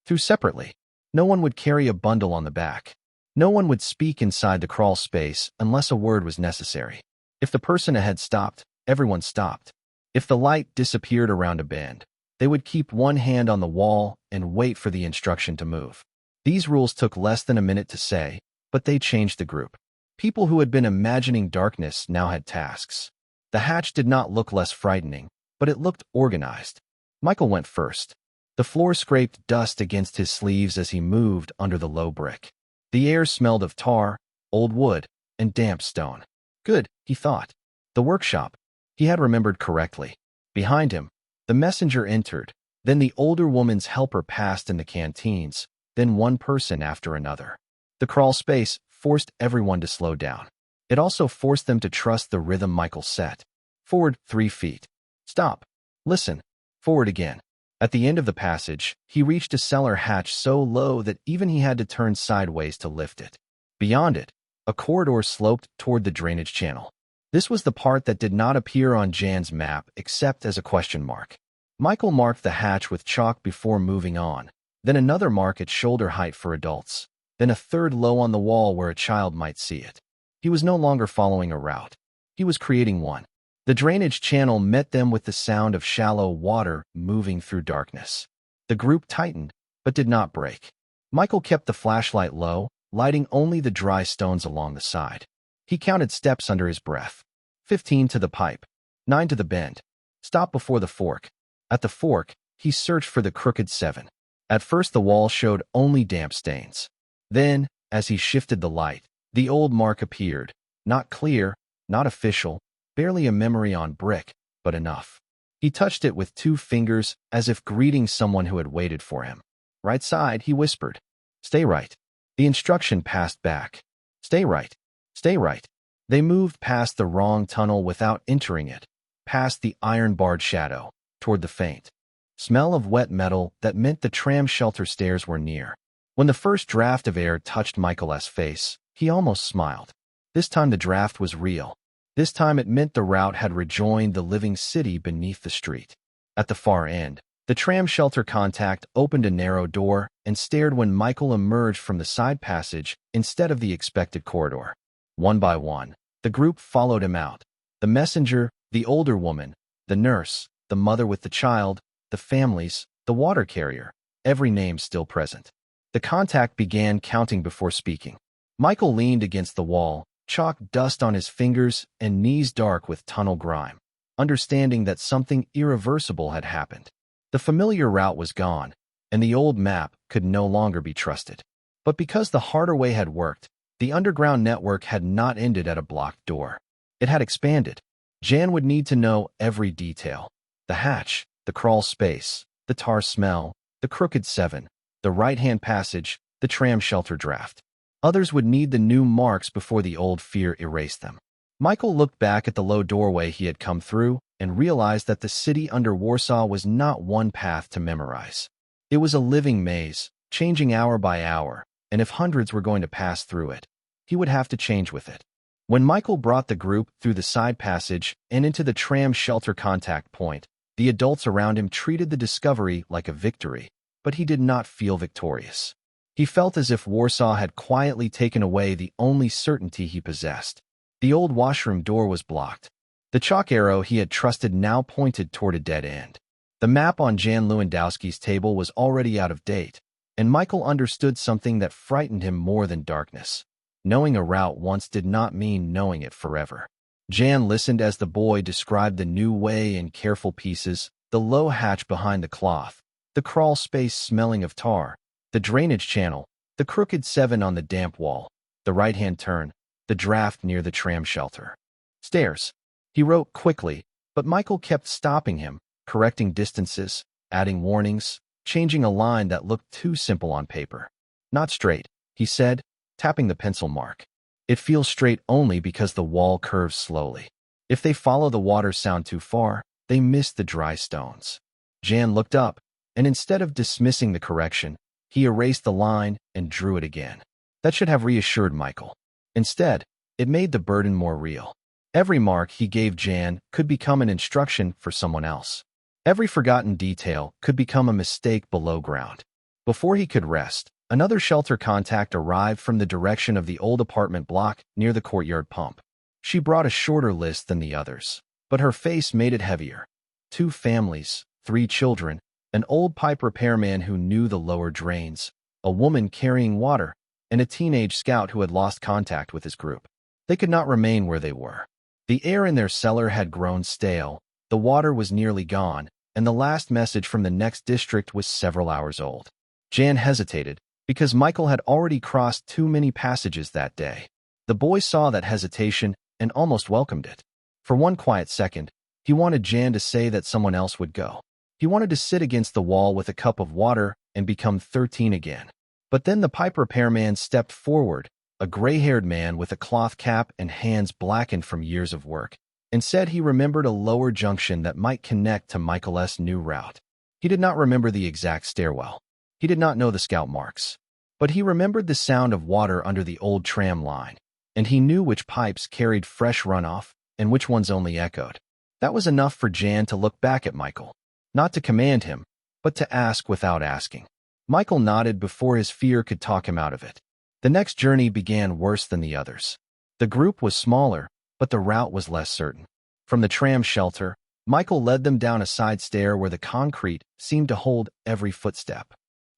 through separately. No one would carry a bundle on the back. No one would speak inside the crawl space unless a word was necessary. If the person ahead stopped, everyone stopped. If the light disappeared around a bend, they would keep one hand on the wall and wait for the instruction to move. These rules took less than a minute to say, but they changed the group. People who had been imagining darkness now had tasks. The hatch did not look less frightening, but it looked organized. Michael went first. The floor scraped dust against his sleeves as he moved under the low brick. The air smelled of tar, old wood, and damp stone. Good, he thought. The workshop. He had remembered correctly. Behind him, the messenger entered, then the older woman's helper passed in the canteens, then one person after another. The crawl space forced everyone to slow down. It also forced them to trust the rhythm Michael set. Forward 3 feet. Stop. Listen. Forward again. At the end of the passage, he reached a cellar hatch so low that even he had to turn sideways to lift it. Beyond it, a corridor sloped toward the drainage channel. This was the part that did not appear on Jan's map except as a question mark. Michael marked the hatch with chalk before moving on, then another mark at shoulder height for adults, then a third low on the wall where a child might see it. He was no longer following a route. He was creating one. The drainage channel met them with the sound of shallow water moving through darkness. The group tightened, but did not break. Michael kept the flashlight low, lighting only the dry stones along the side. He counted steps under his breath. 15 to the pipe. 9 to the bend. Stop before the fork. At the fork, he searched for the crooked 7. At first the wall showed only damp stains. Then, as he shifted the light, the old mark appeared, not clear, not official, barely a memory on brick, but enough. He touched it with 2 fingers as if greeting someone who had waited for him. Right side, he whispered. Stay right. The instruction passed back. Stay right. Stay right. They moved past the wrong tunnel without entering it, past the iron-barred shadow, toward the faint smell of wet metal that meant the tram shelter stairs were near. When the first draft of air touched Michael's face, he almost smiled. This time the draft was real. This time it meant the route had rejoined the living city beneath the street. At the far end, the tram shelter contact opened a narrow door and stared when Michael emerged from the side passage instead of the expected corridor. One by one, the group followed him out. The messenger, the older woman, the nurse, the mother with the child, the families, the water carrier, every name still present. The contact began counting before speaking. Michael leaned against the wall, chalk dust on his fingers and knees dark with tunnel grime, understanding that something irreversible had happened. The familiar route was gone, and the old map could no longer be trusted. But because the harder way had worked, the underground network had not ended at a blocked door. It had expanded. Jan would need to know every detail. The hatch, the crawl space, the tar smell, the crooked 7, the right-hand passage, the tram shelter draft. Others would need the new marks before the old fear erased them. Michael looked back at the low doorway he had come through and realized that the city under Warsaw was not one path to memorize. It was a living maze, changing hour by hour, and if hundreds were going to pass through it, he would have to change with it. When Michael brought the group through the side passage and into the tram shelter contact point, the adults around him treated the discovery like a victory, but he did not feel victorious. He felt as if Warsaw had quietly taken away the only certainty he possessed. The old washroom door was blocked. The chalk arrow he had trusted now pointed toward a dead end. The map on Jan Lewandowski's table was already out of date, and Michael understood something that frightened him more than darkness. Knowing a route once did not mean knowing it forever. Jan listened as the boy described the new way in careful pieces, the low hatch behind the cloth, the crawl space smelling of tar, the drainage channel, the crooked 7 on the damp wall, the right-hand turn, the draft near the tram shelter. Stairs. He wrote quickly, but Michael kept stopping him, correcting distances, adding warnings, changing a line that looked too simple on paper. Not straight, he said, tapping the pencil mark. It feels straight only because the wall curves slowly. If they follow the water sound too far, they miss the dry stones. Jan looked up, and instead of dismissing the correction, he erased the line and drew it again. That should have reassured Michael. Instead, it made the burden more real. Every mark he gave Jan could become an instruction for someone else. Every forgotten detail could become a mistake below ground. Before he could rest, another shelter contact arrived from the direction of the old apartment block near the courtyard pump. She brought a shorter list than the others, but her face made it heavier. 2 families, 3 children, an old pipe repairman who knew the lower drains, a woman carrying water, and a teenage scout who had lost contact with his group. They could not remain where they were. The air in their cellar had grown stale, the water was nearly gone, and the last message from the next district was several hours old. Jan hesitated, because Michael had already crossed too many passages that day. The boy saw that hesitation and almost welcomed it. For one quiet second, he wanted Jan to say that someone else would go. He wanted to sit against the wall with a cup of water and become 13 again. But then the pipe repairman stepped forward, a gray-haired man with a cloth cap and hands blackened from years of work, and said he remembered a lower junction that might connect to Michael's new route. He did not remember the exact stairwell. He did not know the scout marks. But he remembered the sound of water under the old tram line, and he knew which pipes carried fresh runoff and which ones only echoed. That was enough for Jan to look back at Michael, not to command him, but to ask without asking. Michael nodded before his fear could talk him out of it. The next journey began worse than the others. The group was smaller, but the route was less certain. From the tram shelter, Michael led them down a side stair where the concrete seemed to hold every footstep.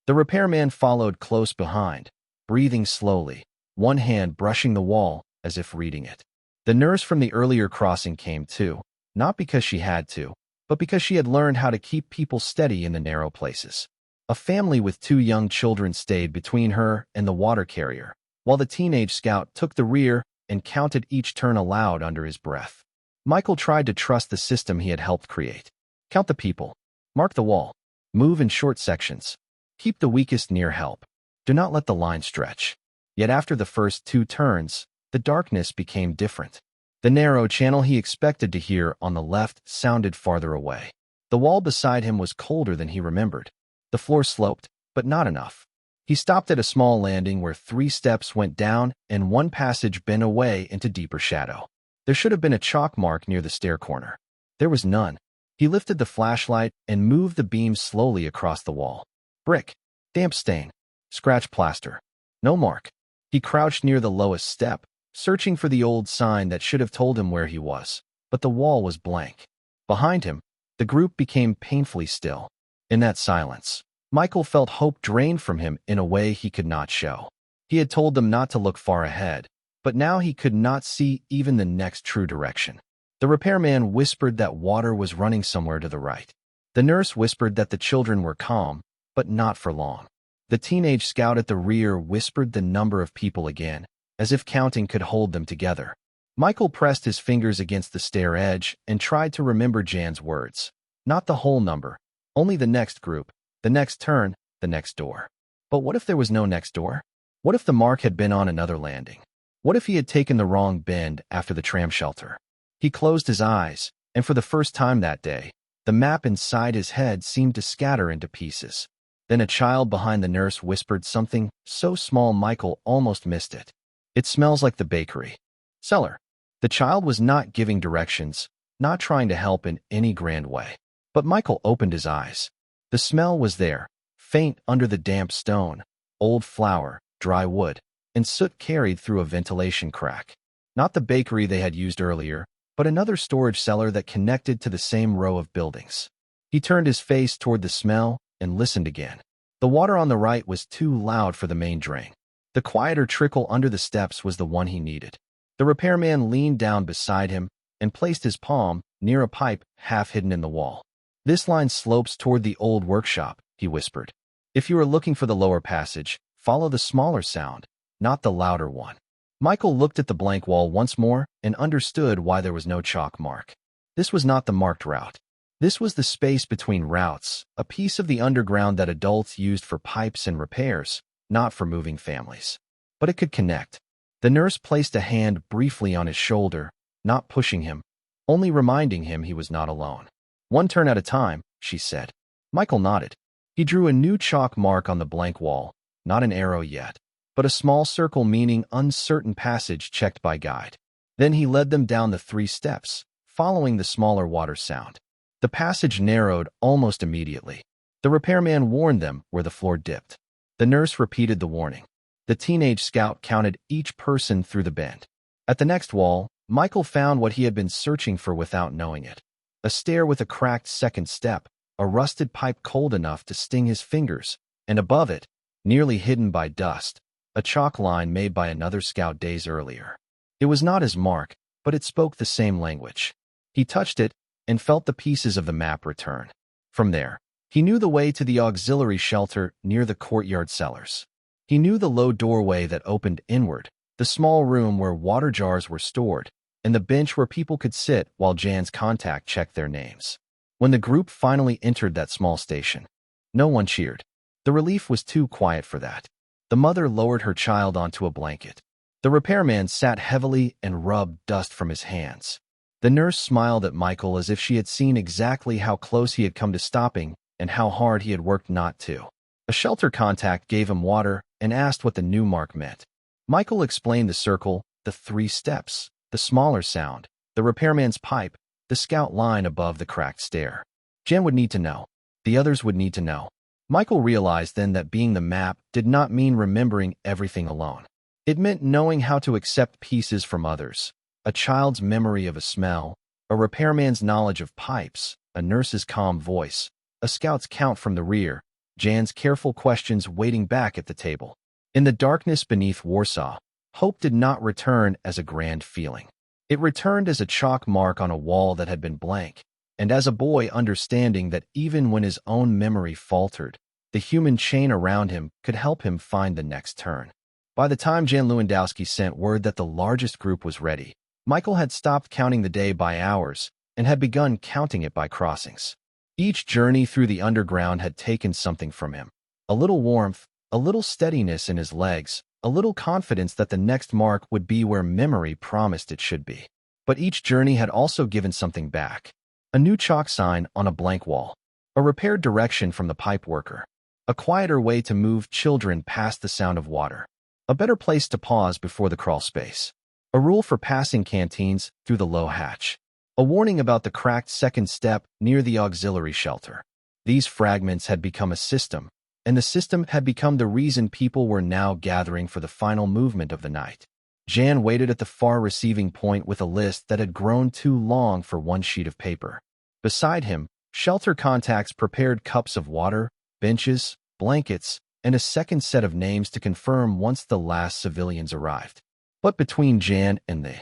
The repairman followed close behind, breathing slowly, one hand brushing the wall as if reading it. The nurse from the earlier crossing came too, not because she had to, but because she had learned how to keep people steady in the narrow places. A family with 2 young children stayed between her and the water carrier, while the teenage scout took the rear and counted each turn aloud under his breath. Michael tried to trust the system he had helped create. Count the people. Mark the wall. Move in short sections. Keep the weakest near help. Do not let the line stretch. Yet after the first 2 turns, the darkness became different. The narrow channel he expected to hear on the left sounded farther away. The wall beside him was colder than he remembered. The floor sloped, but not enough. He stopped at a small landing where 3 steps went down and 1 passage bent away into deeper shadow. There should have been a chalk mark near the stair corner. There was none. He lifted the flashlight and moved the beam slowly across the wall. Brick. Damp stain. Scratch plaster. No mark. He crouched near the lowest step, searching for the old sign that should have told him where he was, but the wall was blank. Behind him, the group became painfully still. In that silence, Michael felt hope drained from him in a way he could not show. He had told them not to look far ahead, but now he could not see even the next true direction. The repairman whispered that water was running somewhere to the right. The nurse whispered that the children were calm, but not for long. The teenage scout at the rear whispered the number of people again, as if counting could hold them together. Michael pressed his fingers against the stair edge and tried to remember Jan's words. Not the whole number, only the next group, the next turn, the next door. But what if there was no next door? What if the mark had been on another landing? What if he had taken the wrong bend after the tram shelter? He closed his eyes, and for the first time that day, the map inside his head seemed to scatter into pieces. Then a child behind the nurse whispered something so small Michael almost missed it. It smells like the bakery. Cellar. The child was not giving directions, not trying to help in any grand way. But Michael opened his eyes. The smell was there, faint under the damp stone, old flour, dry wood, and soot carried through a ventilation crack. Not the bakery they had used earlier, but another storage cellar that connected to the same row of buildings. He turned his face toward the smell and listened again. The water on the right was too loud for the main drain. The quieter trickle under the steps was the one he needed. The repairman leaned down beside him and placed his palm near a pipe half hidden in the wall. This line slopes toward the old workshop, he whispered. If you are looking for the lower passage, follow the smaller sound, not the louder one. Michael looked at the blank wall once more and understood why there was no chalk mark. This was not the marked route. This was the space between routes, a piece of the underground that adults used for pipes and repairs, not for moving families. But it could connect. The nurse placed a hand briefly on his shoulder, not pushing him, only reminding him he was not alone. 1 turn at a time, she said. Michael nodded. He drew a new chalk mark on the blank wall, not an arrow yet, but a small circle meaning uncertain passage checked by guide. Then he led them down the 3 steps, following the smaller water sound. The passage narrowed almost immediately. The repairman warned them where the floor dipped. The nurse repeated the warning. The teenage scout counted each person through the bend. At the next wall, Michael found what he had been searching for without knowing it. A stair with a cracked second step, a rusted pipe cold enough to sting his fingers, and above it, nearly hidden by dust, a chalk line made by another scout days earlier. It was not his mark, but it spoke the same language. He touched it and felt the pieces of the map return. From there, he knew the way to the auxiliary shelter near the courtyard cellars. He knew the low doorway that opened inward, the small room where water jars were stored, and the bench where people could sit while Jan's contact checked their names. When the group finally entered that small station, no one cheered. The relief was too quiet for that. The mother lowered her child onto a blanket. The repairman sat heavily and rubbed dust from his hands. The nurse smiled at Michael as if she had seen exactly how close he had come to stopping and how hard he had worked not to. A shelter contact gave him water and asked what the new mark meant. Michael explained the circle, the 3 steps, the smaller sound, the repairman's pipe, the scout line above the cracked stair. Jen would need to know. The others would need to know. Michael realized then that being the map did not mean remembering everything alone. It meant knowing how to accept pieces from others. A child's memory of a smell, a repairman's knowledge of pipes, a nurse's calm voice, a scout's count from the rear, Jan's careful questions waiting back at the table. In the darkness beneath Warsaw, hope did not return as a grand feeling. It returned as a chalk mark on a wall that had been blank, and as a boy understanding that even when his own memory faltered, The human chain around him could help him find the next turn. By the time Jan Lewandowski sent word that the largest group was ready, Michael had stopped counting the day by hours and had begun counting it by crossings. Each journey through the underground had taken something from him. A little warmth, a little steadiness in his legs, a little confidence that the next mark would be where memory promised it should be. But each journey had also given something back. A new chalk sign on a blank wall. A repaired direction from the pipe worker. A quieter way to move children past the sound of water. A better place to pause before the crawl space. A rule for passing canteens through the low hatch. A warning about the cracked second step near the auxiliary shelter. These fragments had become a system, and the system had become the reason people were now gathering for the final movement of the night. Jan waited at the far receiving point with a list that had grown too long for one sheet of paper. Beside him, shelter contacts prepared cups of water, benches, blankets, and a second set of names to confirm once the last civilians arrived. But between Jan and the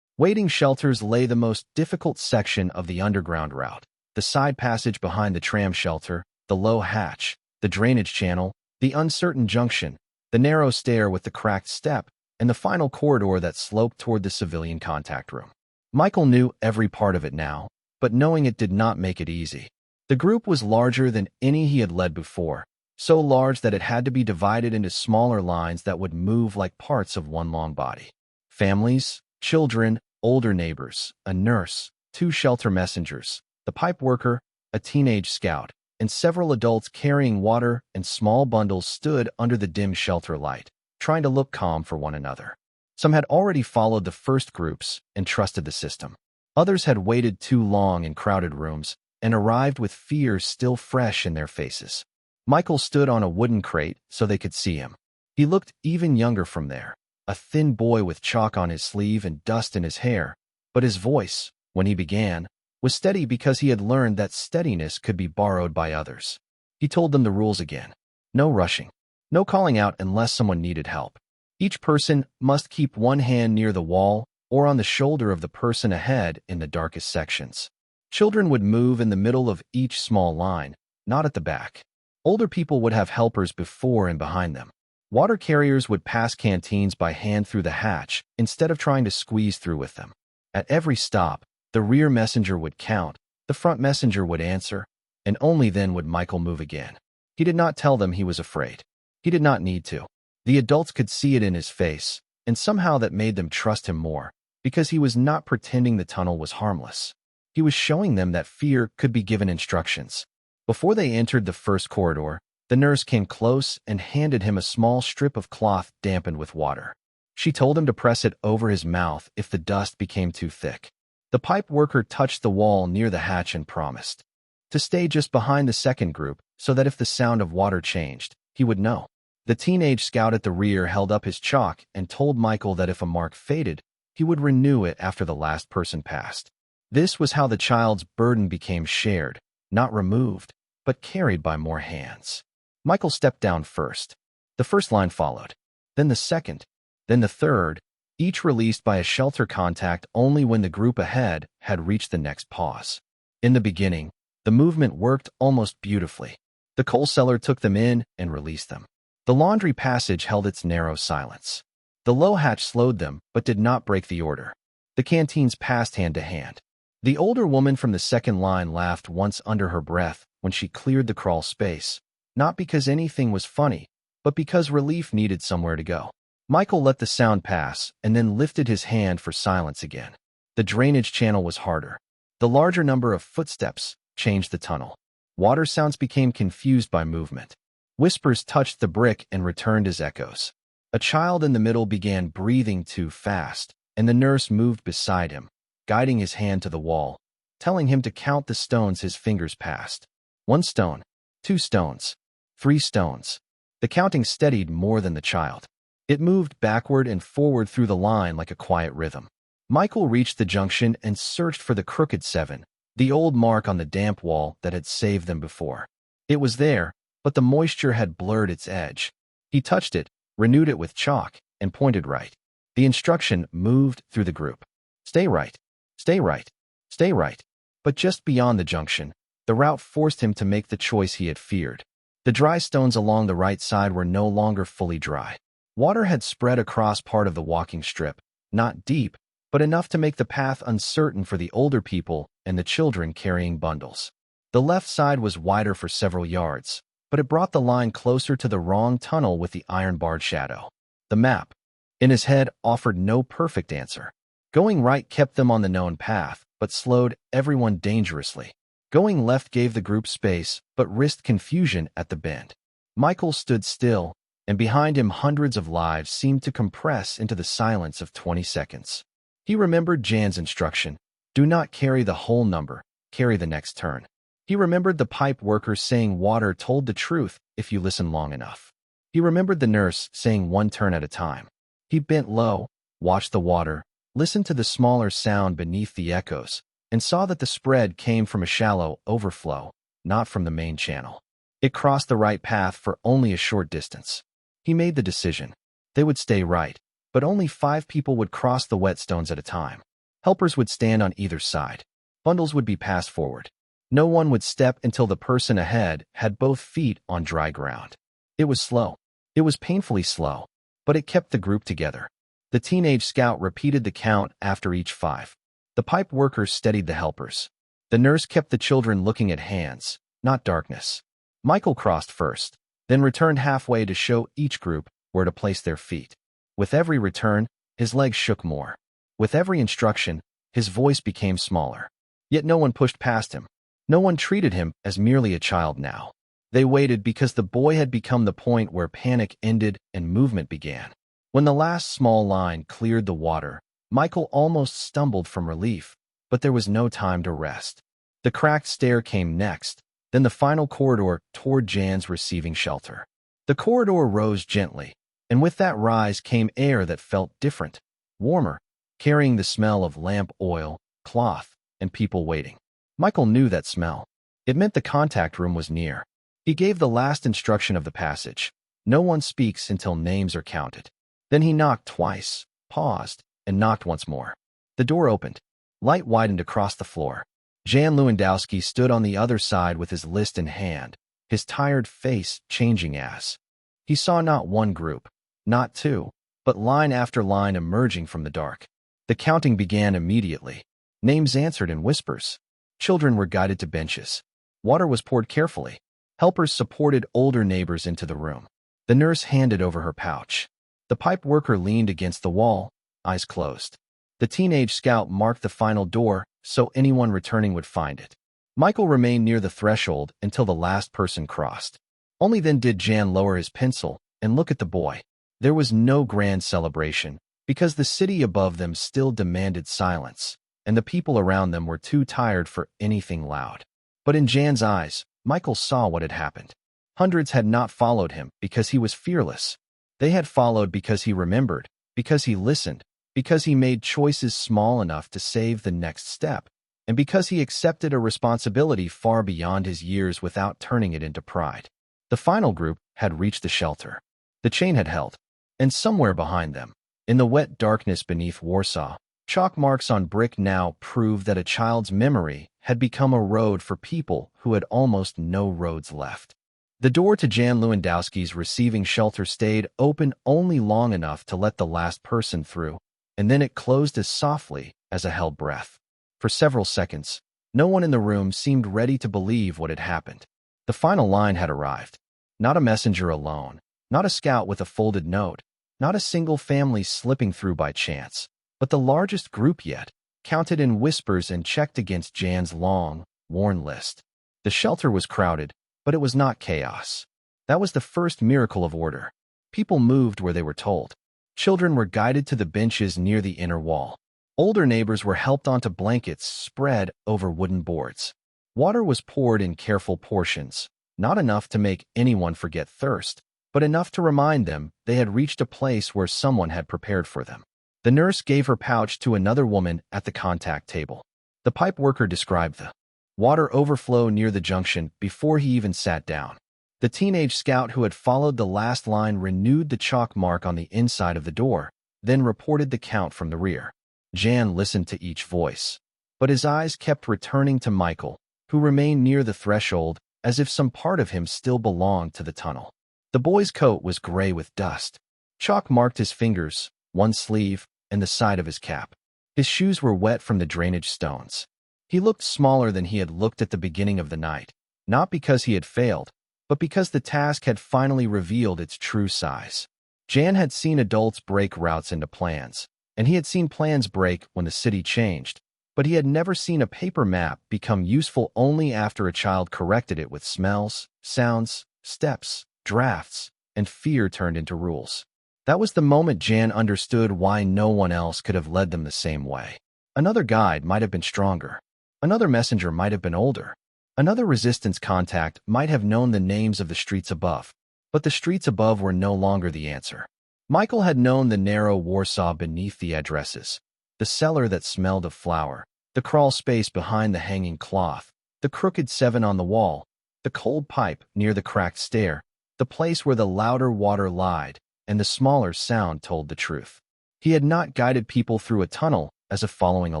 waiting shelters lay the most difficult section of the underground route, the side passage behind the tram shelter, the low hatch, the drainage channel, the uncertain junction, the narrow stair with the cracked step, and the final corridor that sloped toward the civilian contact room. Michael knew every part of it now, but knowing it did not make it easy. The group was larger than any he had led before, so large that it had to be divided into smaller lines that would move like parts of one long body. Families, children, older neighbors, a nurse, 2 shelter messengers, the pipe worker, a teenage scout, and several adults carrying water and small bundles stood under the dim shelter light, trying to look calm for one another. Some had already followed the first groups and trusted the system. Others had waited too long in crowded rooms and arrived with fear still fresh in their faces. Michael stood on a wooden crate so they could see him. He looked even younger from there, a thin boy with chalk on his sleeve and dust in his hair, but his voice, when he began, was steady because he had learned that steadiness could be borrowed by others. He told them the rules again. No rushing. No calling out unless someone needed help. Each person must keep one hand near the wall or on the shoulder of the person ahead in the darkest sections. Children would move in the middle of each small line, not at the back. Older people would have helpers before and behind them. Water carriers would pass canteens by hand through the hatch instead of trying to squeeze through with them. At every stop, the rear messenger would count, the front messenger would answer, and only then would Michael move again. He did not tell them he was afraid. He did not need to. The adults could see it in his face, and somehow that made them trust him more, because he was not pretending the tunnel was harmless. He was showing them that fear could be given instructions. Before they entered the first corridor, the nurse came close and handed him a small strip of cloth dampened with water. She told him to press it over his mouth if the dust became too thick. The pipe worker touched the wall near the hatch and promised to stay just behind the second group so that if the sound of water changed, he would know. The teenage scout at the rear held up his chalk and told Michael that if a mark faded, he would renew it after the last person passed. This was how the child's burden became shared, not removed, but carried by more hands. Michael stepped down first. The first line followed, then the second, then the third, each released by a shelter contact only when the group ahead had reached the next pause. In the beginning, the movement worked almost beautifully. The coal cellar took them in and released them. The laundry passage held its narrow silence. The low hatch slowed them, but did not break the order. The canteens passed hand to hand. The older woman from the second line laughed once under her breath when she cleared the crawl space, not because anything was funny, but because relief needed somewhere to go. Michael let the sound pass and then lifted his hand for silence again. The drainage channel was harder. The larger number of footsteps changed the tunnel. Water sounds became confused by movement. Whispers touched the brick and returned as echoes. A child in the middle began breathing too fast, and the nurse moved beside him, guiding his hand to the wall, telling him to count the stones his fingers passed. 1 stone, 2 stones, 3 stones. The counting steadied more than the child. It moved backward and forward through the line like a quiet rhythm. Michael reached the junction and searched for the crooked 7, the old mark on the damp wall that had saved them before. It was there, but the moisture had blurred its edge. He touched it, renewed it with chalk, and pointed right. The instruction moved through the group. Stay right, stay right, stay right. But just beyond the junction, the route forced him to make the choice he had feared. The dry stones along the right side were no longer fully dry. Water had spread across part of the walking strip, not deep, but enough to make the path uncertain for the older people and the children carrying bundles. The left side was wider for several yards, but it brought the line closer to the wrong tunnel with the iron-barred shadow. The map, in his head, offered no perfect answer. Going right kept them on the known path, but slowed everyone dangerously. Going left gave the group space, but risked confusion at the bend. Michael stood still, and behind him hundreds of lives seemed to compress into the silence of 20 seconds. He remembered Jan's instruction: do not carry the whole number, carry the next turn. He remembered the pipe worker saying water told the truth if you listen long enough. He remembered the nurse saying one turn at a time. He bent low, watched the water, listened to the smaller sound beneath the echoes, and saw that the spread came from a shallow overflow, not from the main channel. It crossed the right path for only a short distance. He made the decision. They would stay right, but only 5 people would cross the whetstones at a time. Helpers would stand on either side. Bundles would be passed forward. No one would step until the person ahead had both feet on dry ground. It was slow. It was painfully slow, but it kept the group together. The teenage scout repeated the count after each 5. The pipe worker steadied the helpers. The nurse kept the children looking at hands, not darkness. Michael crossed first, then returned halfway to show each group where to place their feet. With every return, his legs shook more. With every instruction, his voice became smaller. Yet no one pushed past him. No one treated him as merely a child now. They waited because the boy had become the point where panic ended and movement began. When the last small line cleared the water, Michael almost stumbled from relief, but there was no time to rest. The cracked stair came next, then the final corridor toward Jan's receiving shelter. The corridor rose gently, and with that rise came air that felt different, warmer, carrying the smell of lamp oil, cloth, and people waiting. Michael knew that smell. It meant the contact room was near. He gave the last instruction of the passage. No one speaks until names are counted. Then he knocked twice, paused, and knocked once more. The door opened. Light widened across the floor. Jan Lewandowski stood on the other side with his list in hand, his tired face changing as he saw not one group, not 2, but line after line emerging from the dark. The counting began immediately. Names answered in whispers. Children were guided to benches. Water was poured carefully. Helpers supported older neighbors into the room. The nurse handed over her pouch. The pipe worker leaned against the wall, eyes closed. The teenage scout marked the final door so anyone returning would find it. Michael remained near the threshold until the last person crossed. Only then did Jan lower his pencil and look at the boy. There was no grand celebration, because the city above them still demanded silence, and the people around them were too tired for anything loud. But in Jan's eyes, Michael saw what had happened. Hundreds had not followed him because he was fearless. They had followed because he remembered, because he listened, because he made choices small enough to save the next step, and because he accepted a responsibility far beyond his years without turning it into pride. The final group had reached the shelter. The chain had held, and somewhere behind them, in the wet darkness beneath Warsaw, chalk marks on brick now proved that a child's memory had become a road for people who had almost no roads left. The door to Jan Lewandowski's receiving shelter stayed open only long enough to let the last person through, and then it closed as softly as a held breath. For several seconds, no one in the room seemed ready to believe what had happened. The final line had arrived. Not a messenger alone, not a scout with a folded note, not a single family slipping through by chance, but the largest group yet, counted in whispers and checked against Jan's long, worn list. The shelter was crowded, but it was not chaos. That was the first miracle of order. People moved where they were told. Children were guided to the benches near the inner wall. Older neighbors were helped onto blankets spread over wooden boards. Water was poured in careful portions, not enough to make anyone forget thirst, but enough to remind them they had reached a place where someone had prepared for them. The nurse gave her pouch to another woman at the contact table. The pipe worker described the water overflow near the junction before he even sat down. The teenage scout who had followed the last line renewed the chalk mark on the inside of the door, then reported the count from the rear. Jan listened to each voice, but his eyes kept returning to Michael, who remained near the threshold, as if some part of him still belonged to the tunnel. The boy's coat was gray with dust. Chalk marked his fingers, one sleeve, and the side of his cap. His shoes were wet from the drainage stones. He looked smaller than he had looked at the beginning of the night, not because he had failed, but because the task had finally revealed its true size. Jan had seen adults break routes into plans, and he had seen plans break when the city changed, but he had never seen a paper map become useful only after a child corrected it with smells, sounds, steps, drafts, and fear turned into rules. That was the moment Jan understood why no one else could have led them the same way. Another guide might have been stronger. Another messenger might have been older. Another resistance contact might have known the names of the streets above. But the streets above were no longer the answer. Michael had known the narrow Warsaw beneath the addresses, the cellar that smelled of flour, the crawl space behind the hanging cloth, the crooked 7 on the wall, the cold pipe near the cracked stair, the place where the louder water lied and the smaller sound told the truth. He had not guided people through a tunnel as if following a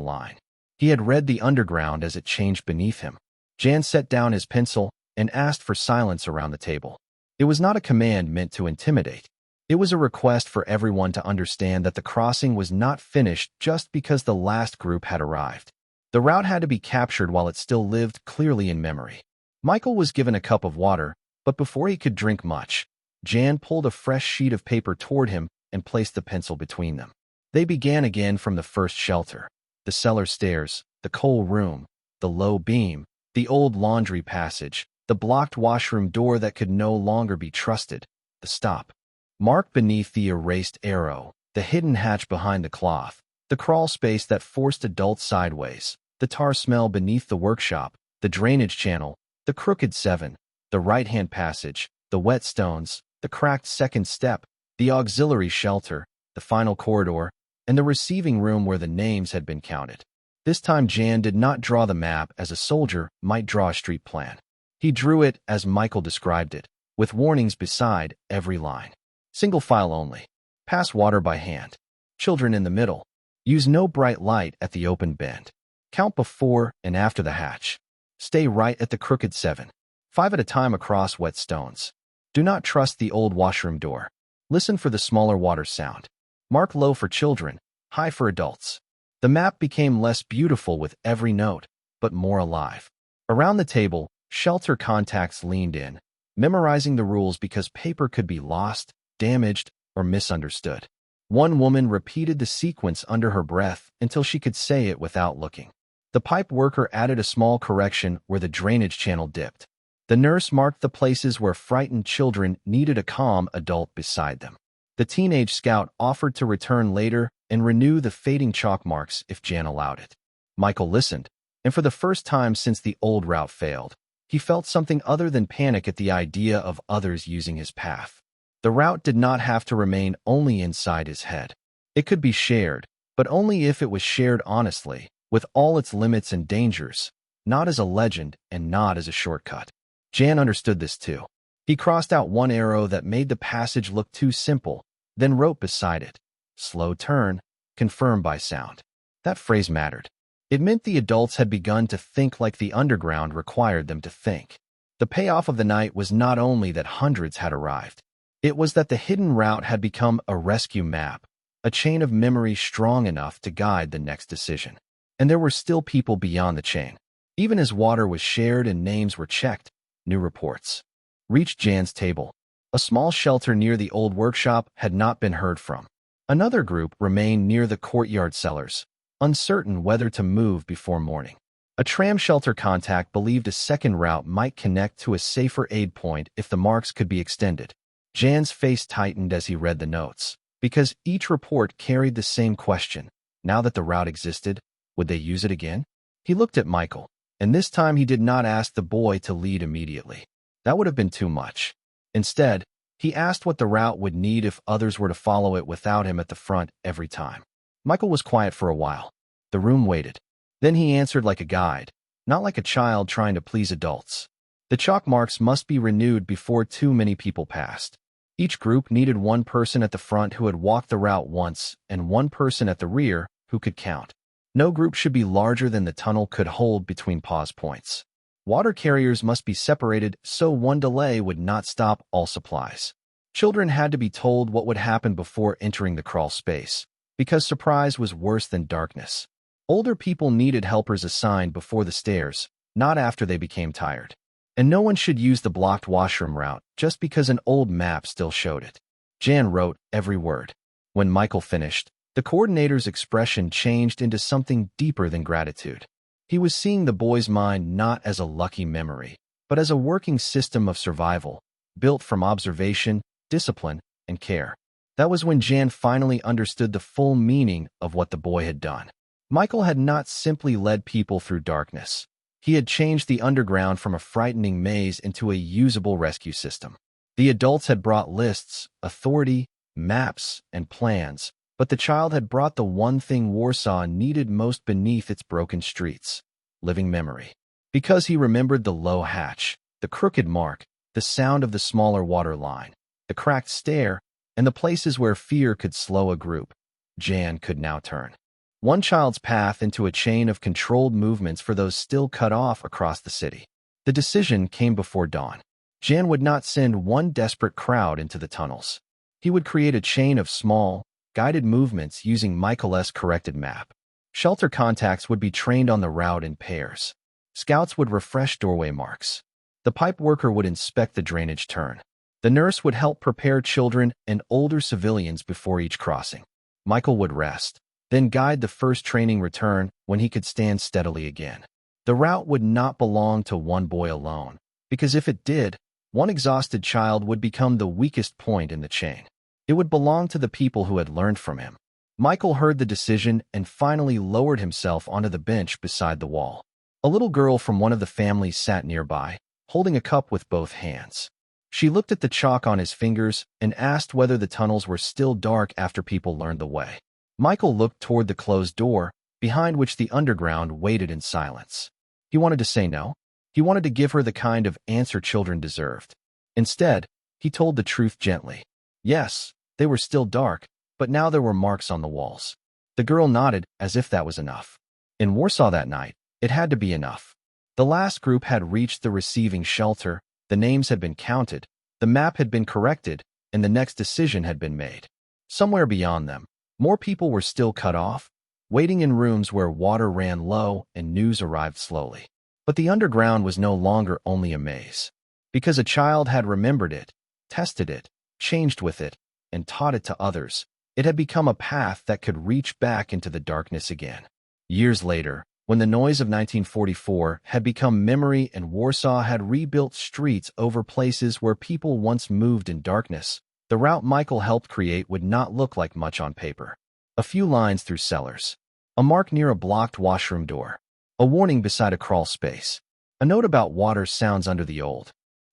line. He had read the underground as it changed beneath him. Jan set down his pencil and asked for silence around the table. It was not a command meant to intimidate. It was a request for everyone to understand that the crossing was not finished just because the last group had arrived. The route had to be captured while it still lived clearly in memory. Michael was given a cup of water, but before he could drink much, Jan pulled a fresh sheet of paper toward him and placed the pencil between them. They began again from the first shelter. The cellar stairs, the coal room, the low beam, the old laundry passage, the blocked washroom door that could no longer be trusted, the stop. Marked beneath the erased arrow, the hidden hatch behind the cloth, the crawl space that forced adults sideways, the tar smell beneath the workshop, the drainage channel, the crooked 7, the right-hand passage, the wet stones, the cracked second step, the auxiliary shelter, the final corridor, and the receiving room where the names had been counted. This time Jan did not draw the map as a soldier might draw a street plan. He drew it as Michael described it, with warnings beside every line. Single file only. Pass water by hand. Children in the middle. Use no bright light at the open bend. Count before and after the hatch. Stay right at the crooked 7. 5 at a time across wet stones. Do not trust the old washroom door. Listen for the smaller water sound. Mark low for children, high for adults. The map became less beautiful with every note, but more alive. Around the table, shelter contacts leaned in, memorizing the rules because paper could be lost, damaged, or misunderstood. One woman repeated the sequence under her breath until she could say it without looking. The pipe worker added a small correction where the drainage channel dipped. The nurse marked the places where frightened children needed a calm adult beside them. The teenage scout offered to return later and renew the fading chalk marks if Jan allowed it. Michael listened, and for the first time since the old route failed, he felt something other than panic at the idea of others using his path. The route did not have to remain only inside his head. It could be shared, but only if it was shared honestly, with all its limits and dangers, not as a legend and not as a shortcut. Jan understood this too. He crossed out one arrow that made the passage look too simple, then wrote beside it, "Slow turn, confirmed by sound." That phrase mattered. It meant the adults had begun to think like the underground required them to think. The payoff of the night was not only that hundreds had arrived. It was that the hidden route had become a rescue map, a chain of memory strong enough to guide the next decision. And there were still people beyond the chain. Even as water was shared and names were checked, new reports reached Jan's table. A small shelter near the old workshop had not been heard from. Another group remained near the courtyard cellars, uncertain whether to move before morning. A tram shelter contact believed a second route might connect to a safer aid point if the marks could be extended. Jan's face tightened as he read the notes, because each report carried the same question. Now that the route existed, would they use it again? He looked at Michael, and this time he did not ask the boy to lead immediately. That would have been too much. Instead, he asked what the route would need if others were to follow it without him at the front every time. Michael was quiet for a while. The room waited. Then he answered like a guide, not like a child trying to please adults. The chalk marks must be renewed before too many people passed. Each group needed one person at the front who had walked the route once and one person at the rear who could count. No group should be larger than the tunnel could hold between pause points. Water carriers must be separated so one delay would not stop all supplies. Children had to be told what would happen before entering the crawl space, because surprise was worse than darkness. Older people needed helpers assigned before the stairs, not after they became tired. And no one should use the blocked washroom route just because an old map still showed it. Jan wrote every word. When Michael finished, the coordinator's expression changed into something deeper than gratitude. He was seeing the boy's mind not as a lucky memory, but as a working system of survival, built from observation, discipline, and care. That was when Jan finally understood the full meaning of what the boy had done. Michael had not simply led people through darkness. He had changed the underground from a frightening maze into a usable rescue system. The adults had brought lists, authority, maps, and plans, but the child had brought the one thing Warsaw needed most beneath its broken streets: living memory. Because he remembered the low hatch, the crooked mark, the sound of the smaller water line, the cracked stair, and the places where fear could slow a group, Jan could now turn one child's path into a chain of controlled movements for those still cut off across the city. The decision came before dawn. Jan would not send one desperate crowd into the tunnels. He would create a chain of small, guided movements using Michael's corrected map. Shelter contacts would be trained on the route in pairs. Scouts would refresh doorway marks. The pipe worker would inspect the drainage turn. The nurse would help prepare children and older civilians before each crossing. Michael would rest, then guide the first training return when he could stand steadily again. The route would not belong to one boy alone, because if it did, one exhausted child would become the weakest point in the chain. It would belong to the people who had learned from him. Michael heard the decision and finally lowered himself onto the bench beside the wall. A little girl from one of the families sat nearby, holding a cup with both hands. She looked at the chalk on his fingers and asked whether the tunnels were still dark after people learned the way. Michael looked toward the closed door, behind which the underground waited in silence. He wanted to say no. He wanted to give her the kind of answer children deserved. Instead, he told the truth gently. Yes, they were still dark, but now there were marks on the walls. The girl nodded as if that was enough. In Warsaw that night, it had to be enough. The last group had reached the receiving shelter, the names had been counted, the map had been corrected, and the next decision had been made. Somewhere beyond them, more people were still cut off, waiting in rooms where water ran low and news arrived slowly. But the underground was no longer only a maze. Because a child had remembered it, tested it, changed with it, and taught it to others, it had become a path that could reach back into the darkness again. Years later, when the noise of 1944 had become memory and Warsaw had rebuilt streets over places where people once moved in darkness, the route Michael helped create would not look like much on paper. A few lines through cellars, a mark near a blocked washroom door, a warning beside a crawl space, a note about water sounds under the old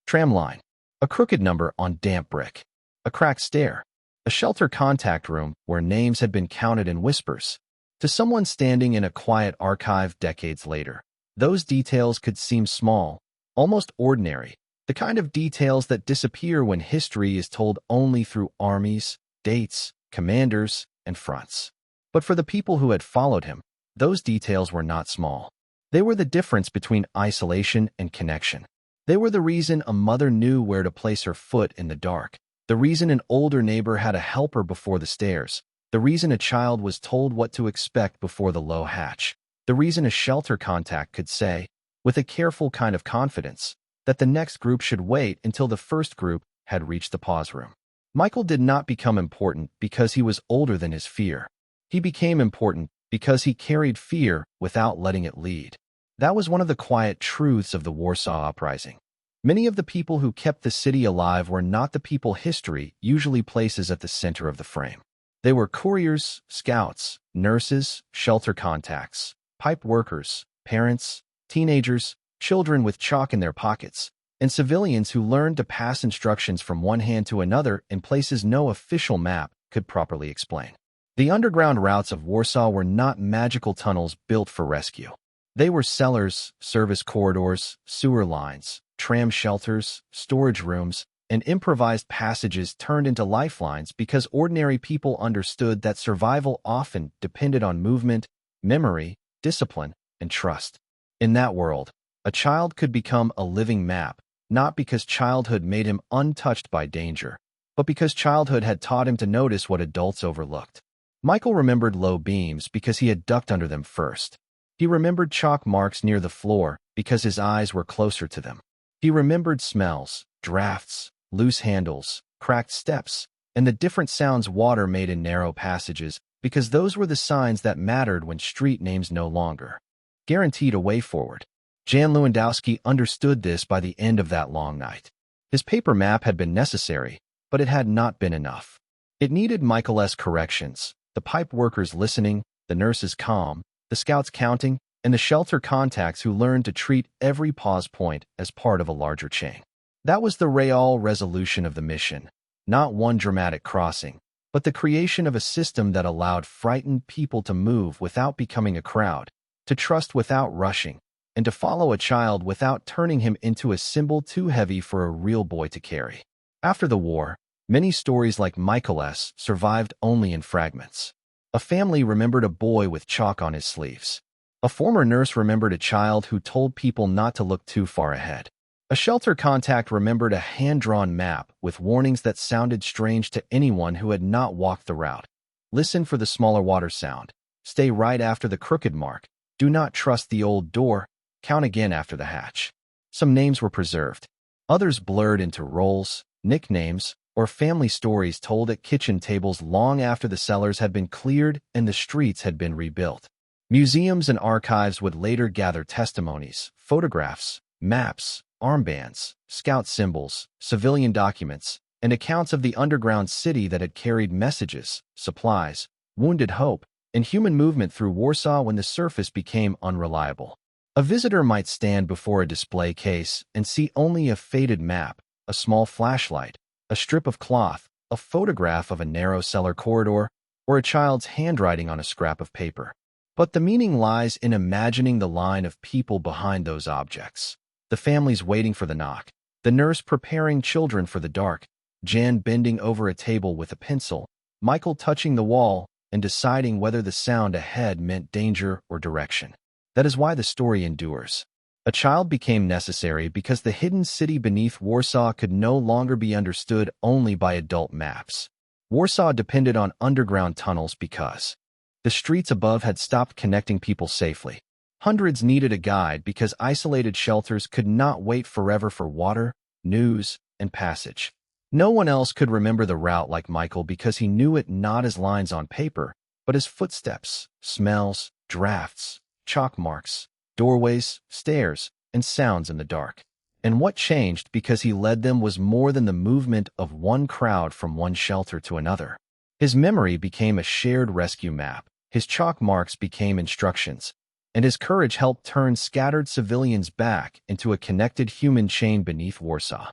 tram line, a crooked number on damp brick, a cracked stair, a shelter contact room where names had been counted in whispers. To someone standing in a quiet archive decades later, those details could seem small, almost ordinary, the kind of details that disappear when history is told only through armies, dates, commanders, and fronts. But for the people who had followed him, those details were not small. They were the difference between isolation and connection. They were the reason a mother knew where to place her foot in the dark, the reason an older neighbor had a helper before the stairs, the reason a child was told what to expect before the low hatch, the reason a shelter contact could say, with a careful kind of confidence, that the next group should wait until the first group had reached the pause room. Michael did not become important because he was older than his fear. He became important because he carried fear without letting it lead. That was one of the quiet truths of the Warsaw Uprising. Many of the people who kept the city alive were not the people history usually places at the center of the frame. They were couriers, scouts, nurses, shelter contacts, pipe workers, parents, teenagers, children with chalk in their pockets, and civilians who learned to pass instructions from one hand to another in places no official map could properly explain. The underground routes of Warsaw were not magical tunnels built for rescue. They were cellars, service corridors, sewer lines, tram shelters, storage rooms, and improvised passages turned into lifelines because ordinary people understood that survival often depended on movement, memory, discipline, and trust. In that world, A child could become a living map, not because childhood made him untouched by danger, but because childhood had taught him to notice what adults overlooked. Michael remembered low beams because he had ducked under them first. He remembered chalk marks near the floor because his eyes were closer to them. He remembered smells, drafts, loose handles, cracked steps, and the different sounds water made in narrow passages because those were the signs that mattered when street names no longer guaranteed a way forward. Jan Lewandowski understood this by the end of that long night. His paper map had been necessary, but it had not been enough. It needed Michael's corrections, the pipe workers listening, the nurses calm, the scouts counting, and the shelter contacts who learned to treat every pause point as part of a larger chain. That was the real resolution of the mission, not one dramatic crossing, but the creation of a system that allowed frightened people to move without becoming a crowd, to trust without rushing, and to follow a child without turning him into a symbol too heavy for a real boy to carry. After the war, many stories like Michael's survived only in fragments. A family remembered a boy with chalk on his sleeves. A former nurse remembered a child who told people not to look too far ahead. A shelter contact remembered a hand-drawn map with warnings that sounded strange to anyone who had not walked the route. Listen for the smaller water sound. Stay right after the crooked mark. Do not trust the old door. Count again after the hatch. Some names were preserved. Others blurred into roles, nicknames, or family stories told at kitchen tables long after the cellars had been cleared and the streets had been rebuilt. Museums and archives would later gather testimonies, photographs, maps, armbands, scout symbols, civilian documents, and accounts of the underground city that had carried messages, supplies, wounded hope, and human movement through Warsaw when the surface became unreliable. A visitor might stand before a display case and see only a faded map, a small flashlight, a strip of cloth, a photograph of a narrow cellar corridor, or a child's handwriting on a scrap of paper. But the meaning lies in imagining the line of people behind those objects. The families waiting for the knock, the nurse preparing children for the dark, Jan bending over a table with a pencil, Michael touching the wall and deciding whether the sound ahead meant danger or direction. That is why the story endures. A child became necessary because the hidden city beneath Warsaw could no longer be understood only by adult maps. Warsaw depended on underground tunnels because the streets above had stopped connecting people safely. Hundreds needed a guide because isolated shelters could not wait forever for water, news, and passage. No one else could remember the route like Michael because he knew it not as lines on paper, but as footsteps, smells, drafts, chalk marks, doorways, stairs, and sounds in the dark. And what changed because he led them was more than the movement of one crowd from one shelter to another. His memory became a shared rescue map, his chalk marks became instructions, and his courage helped turn scattered civilians back into a connected human chain beneath Warsaw.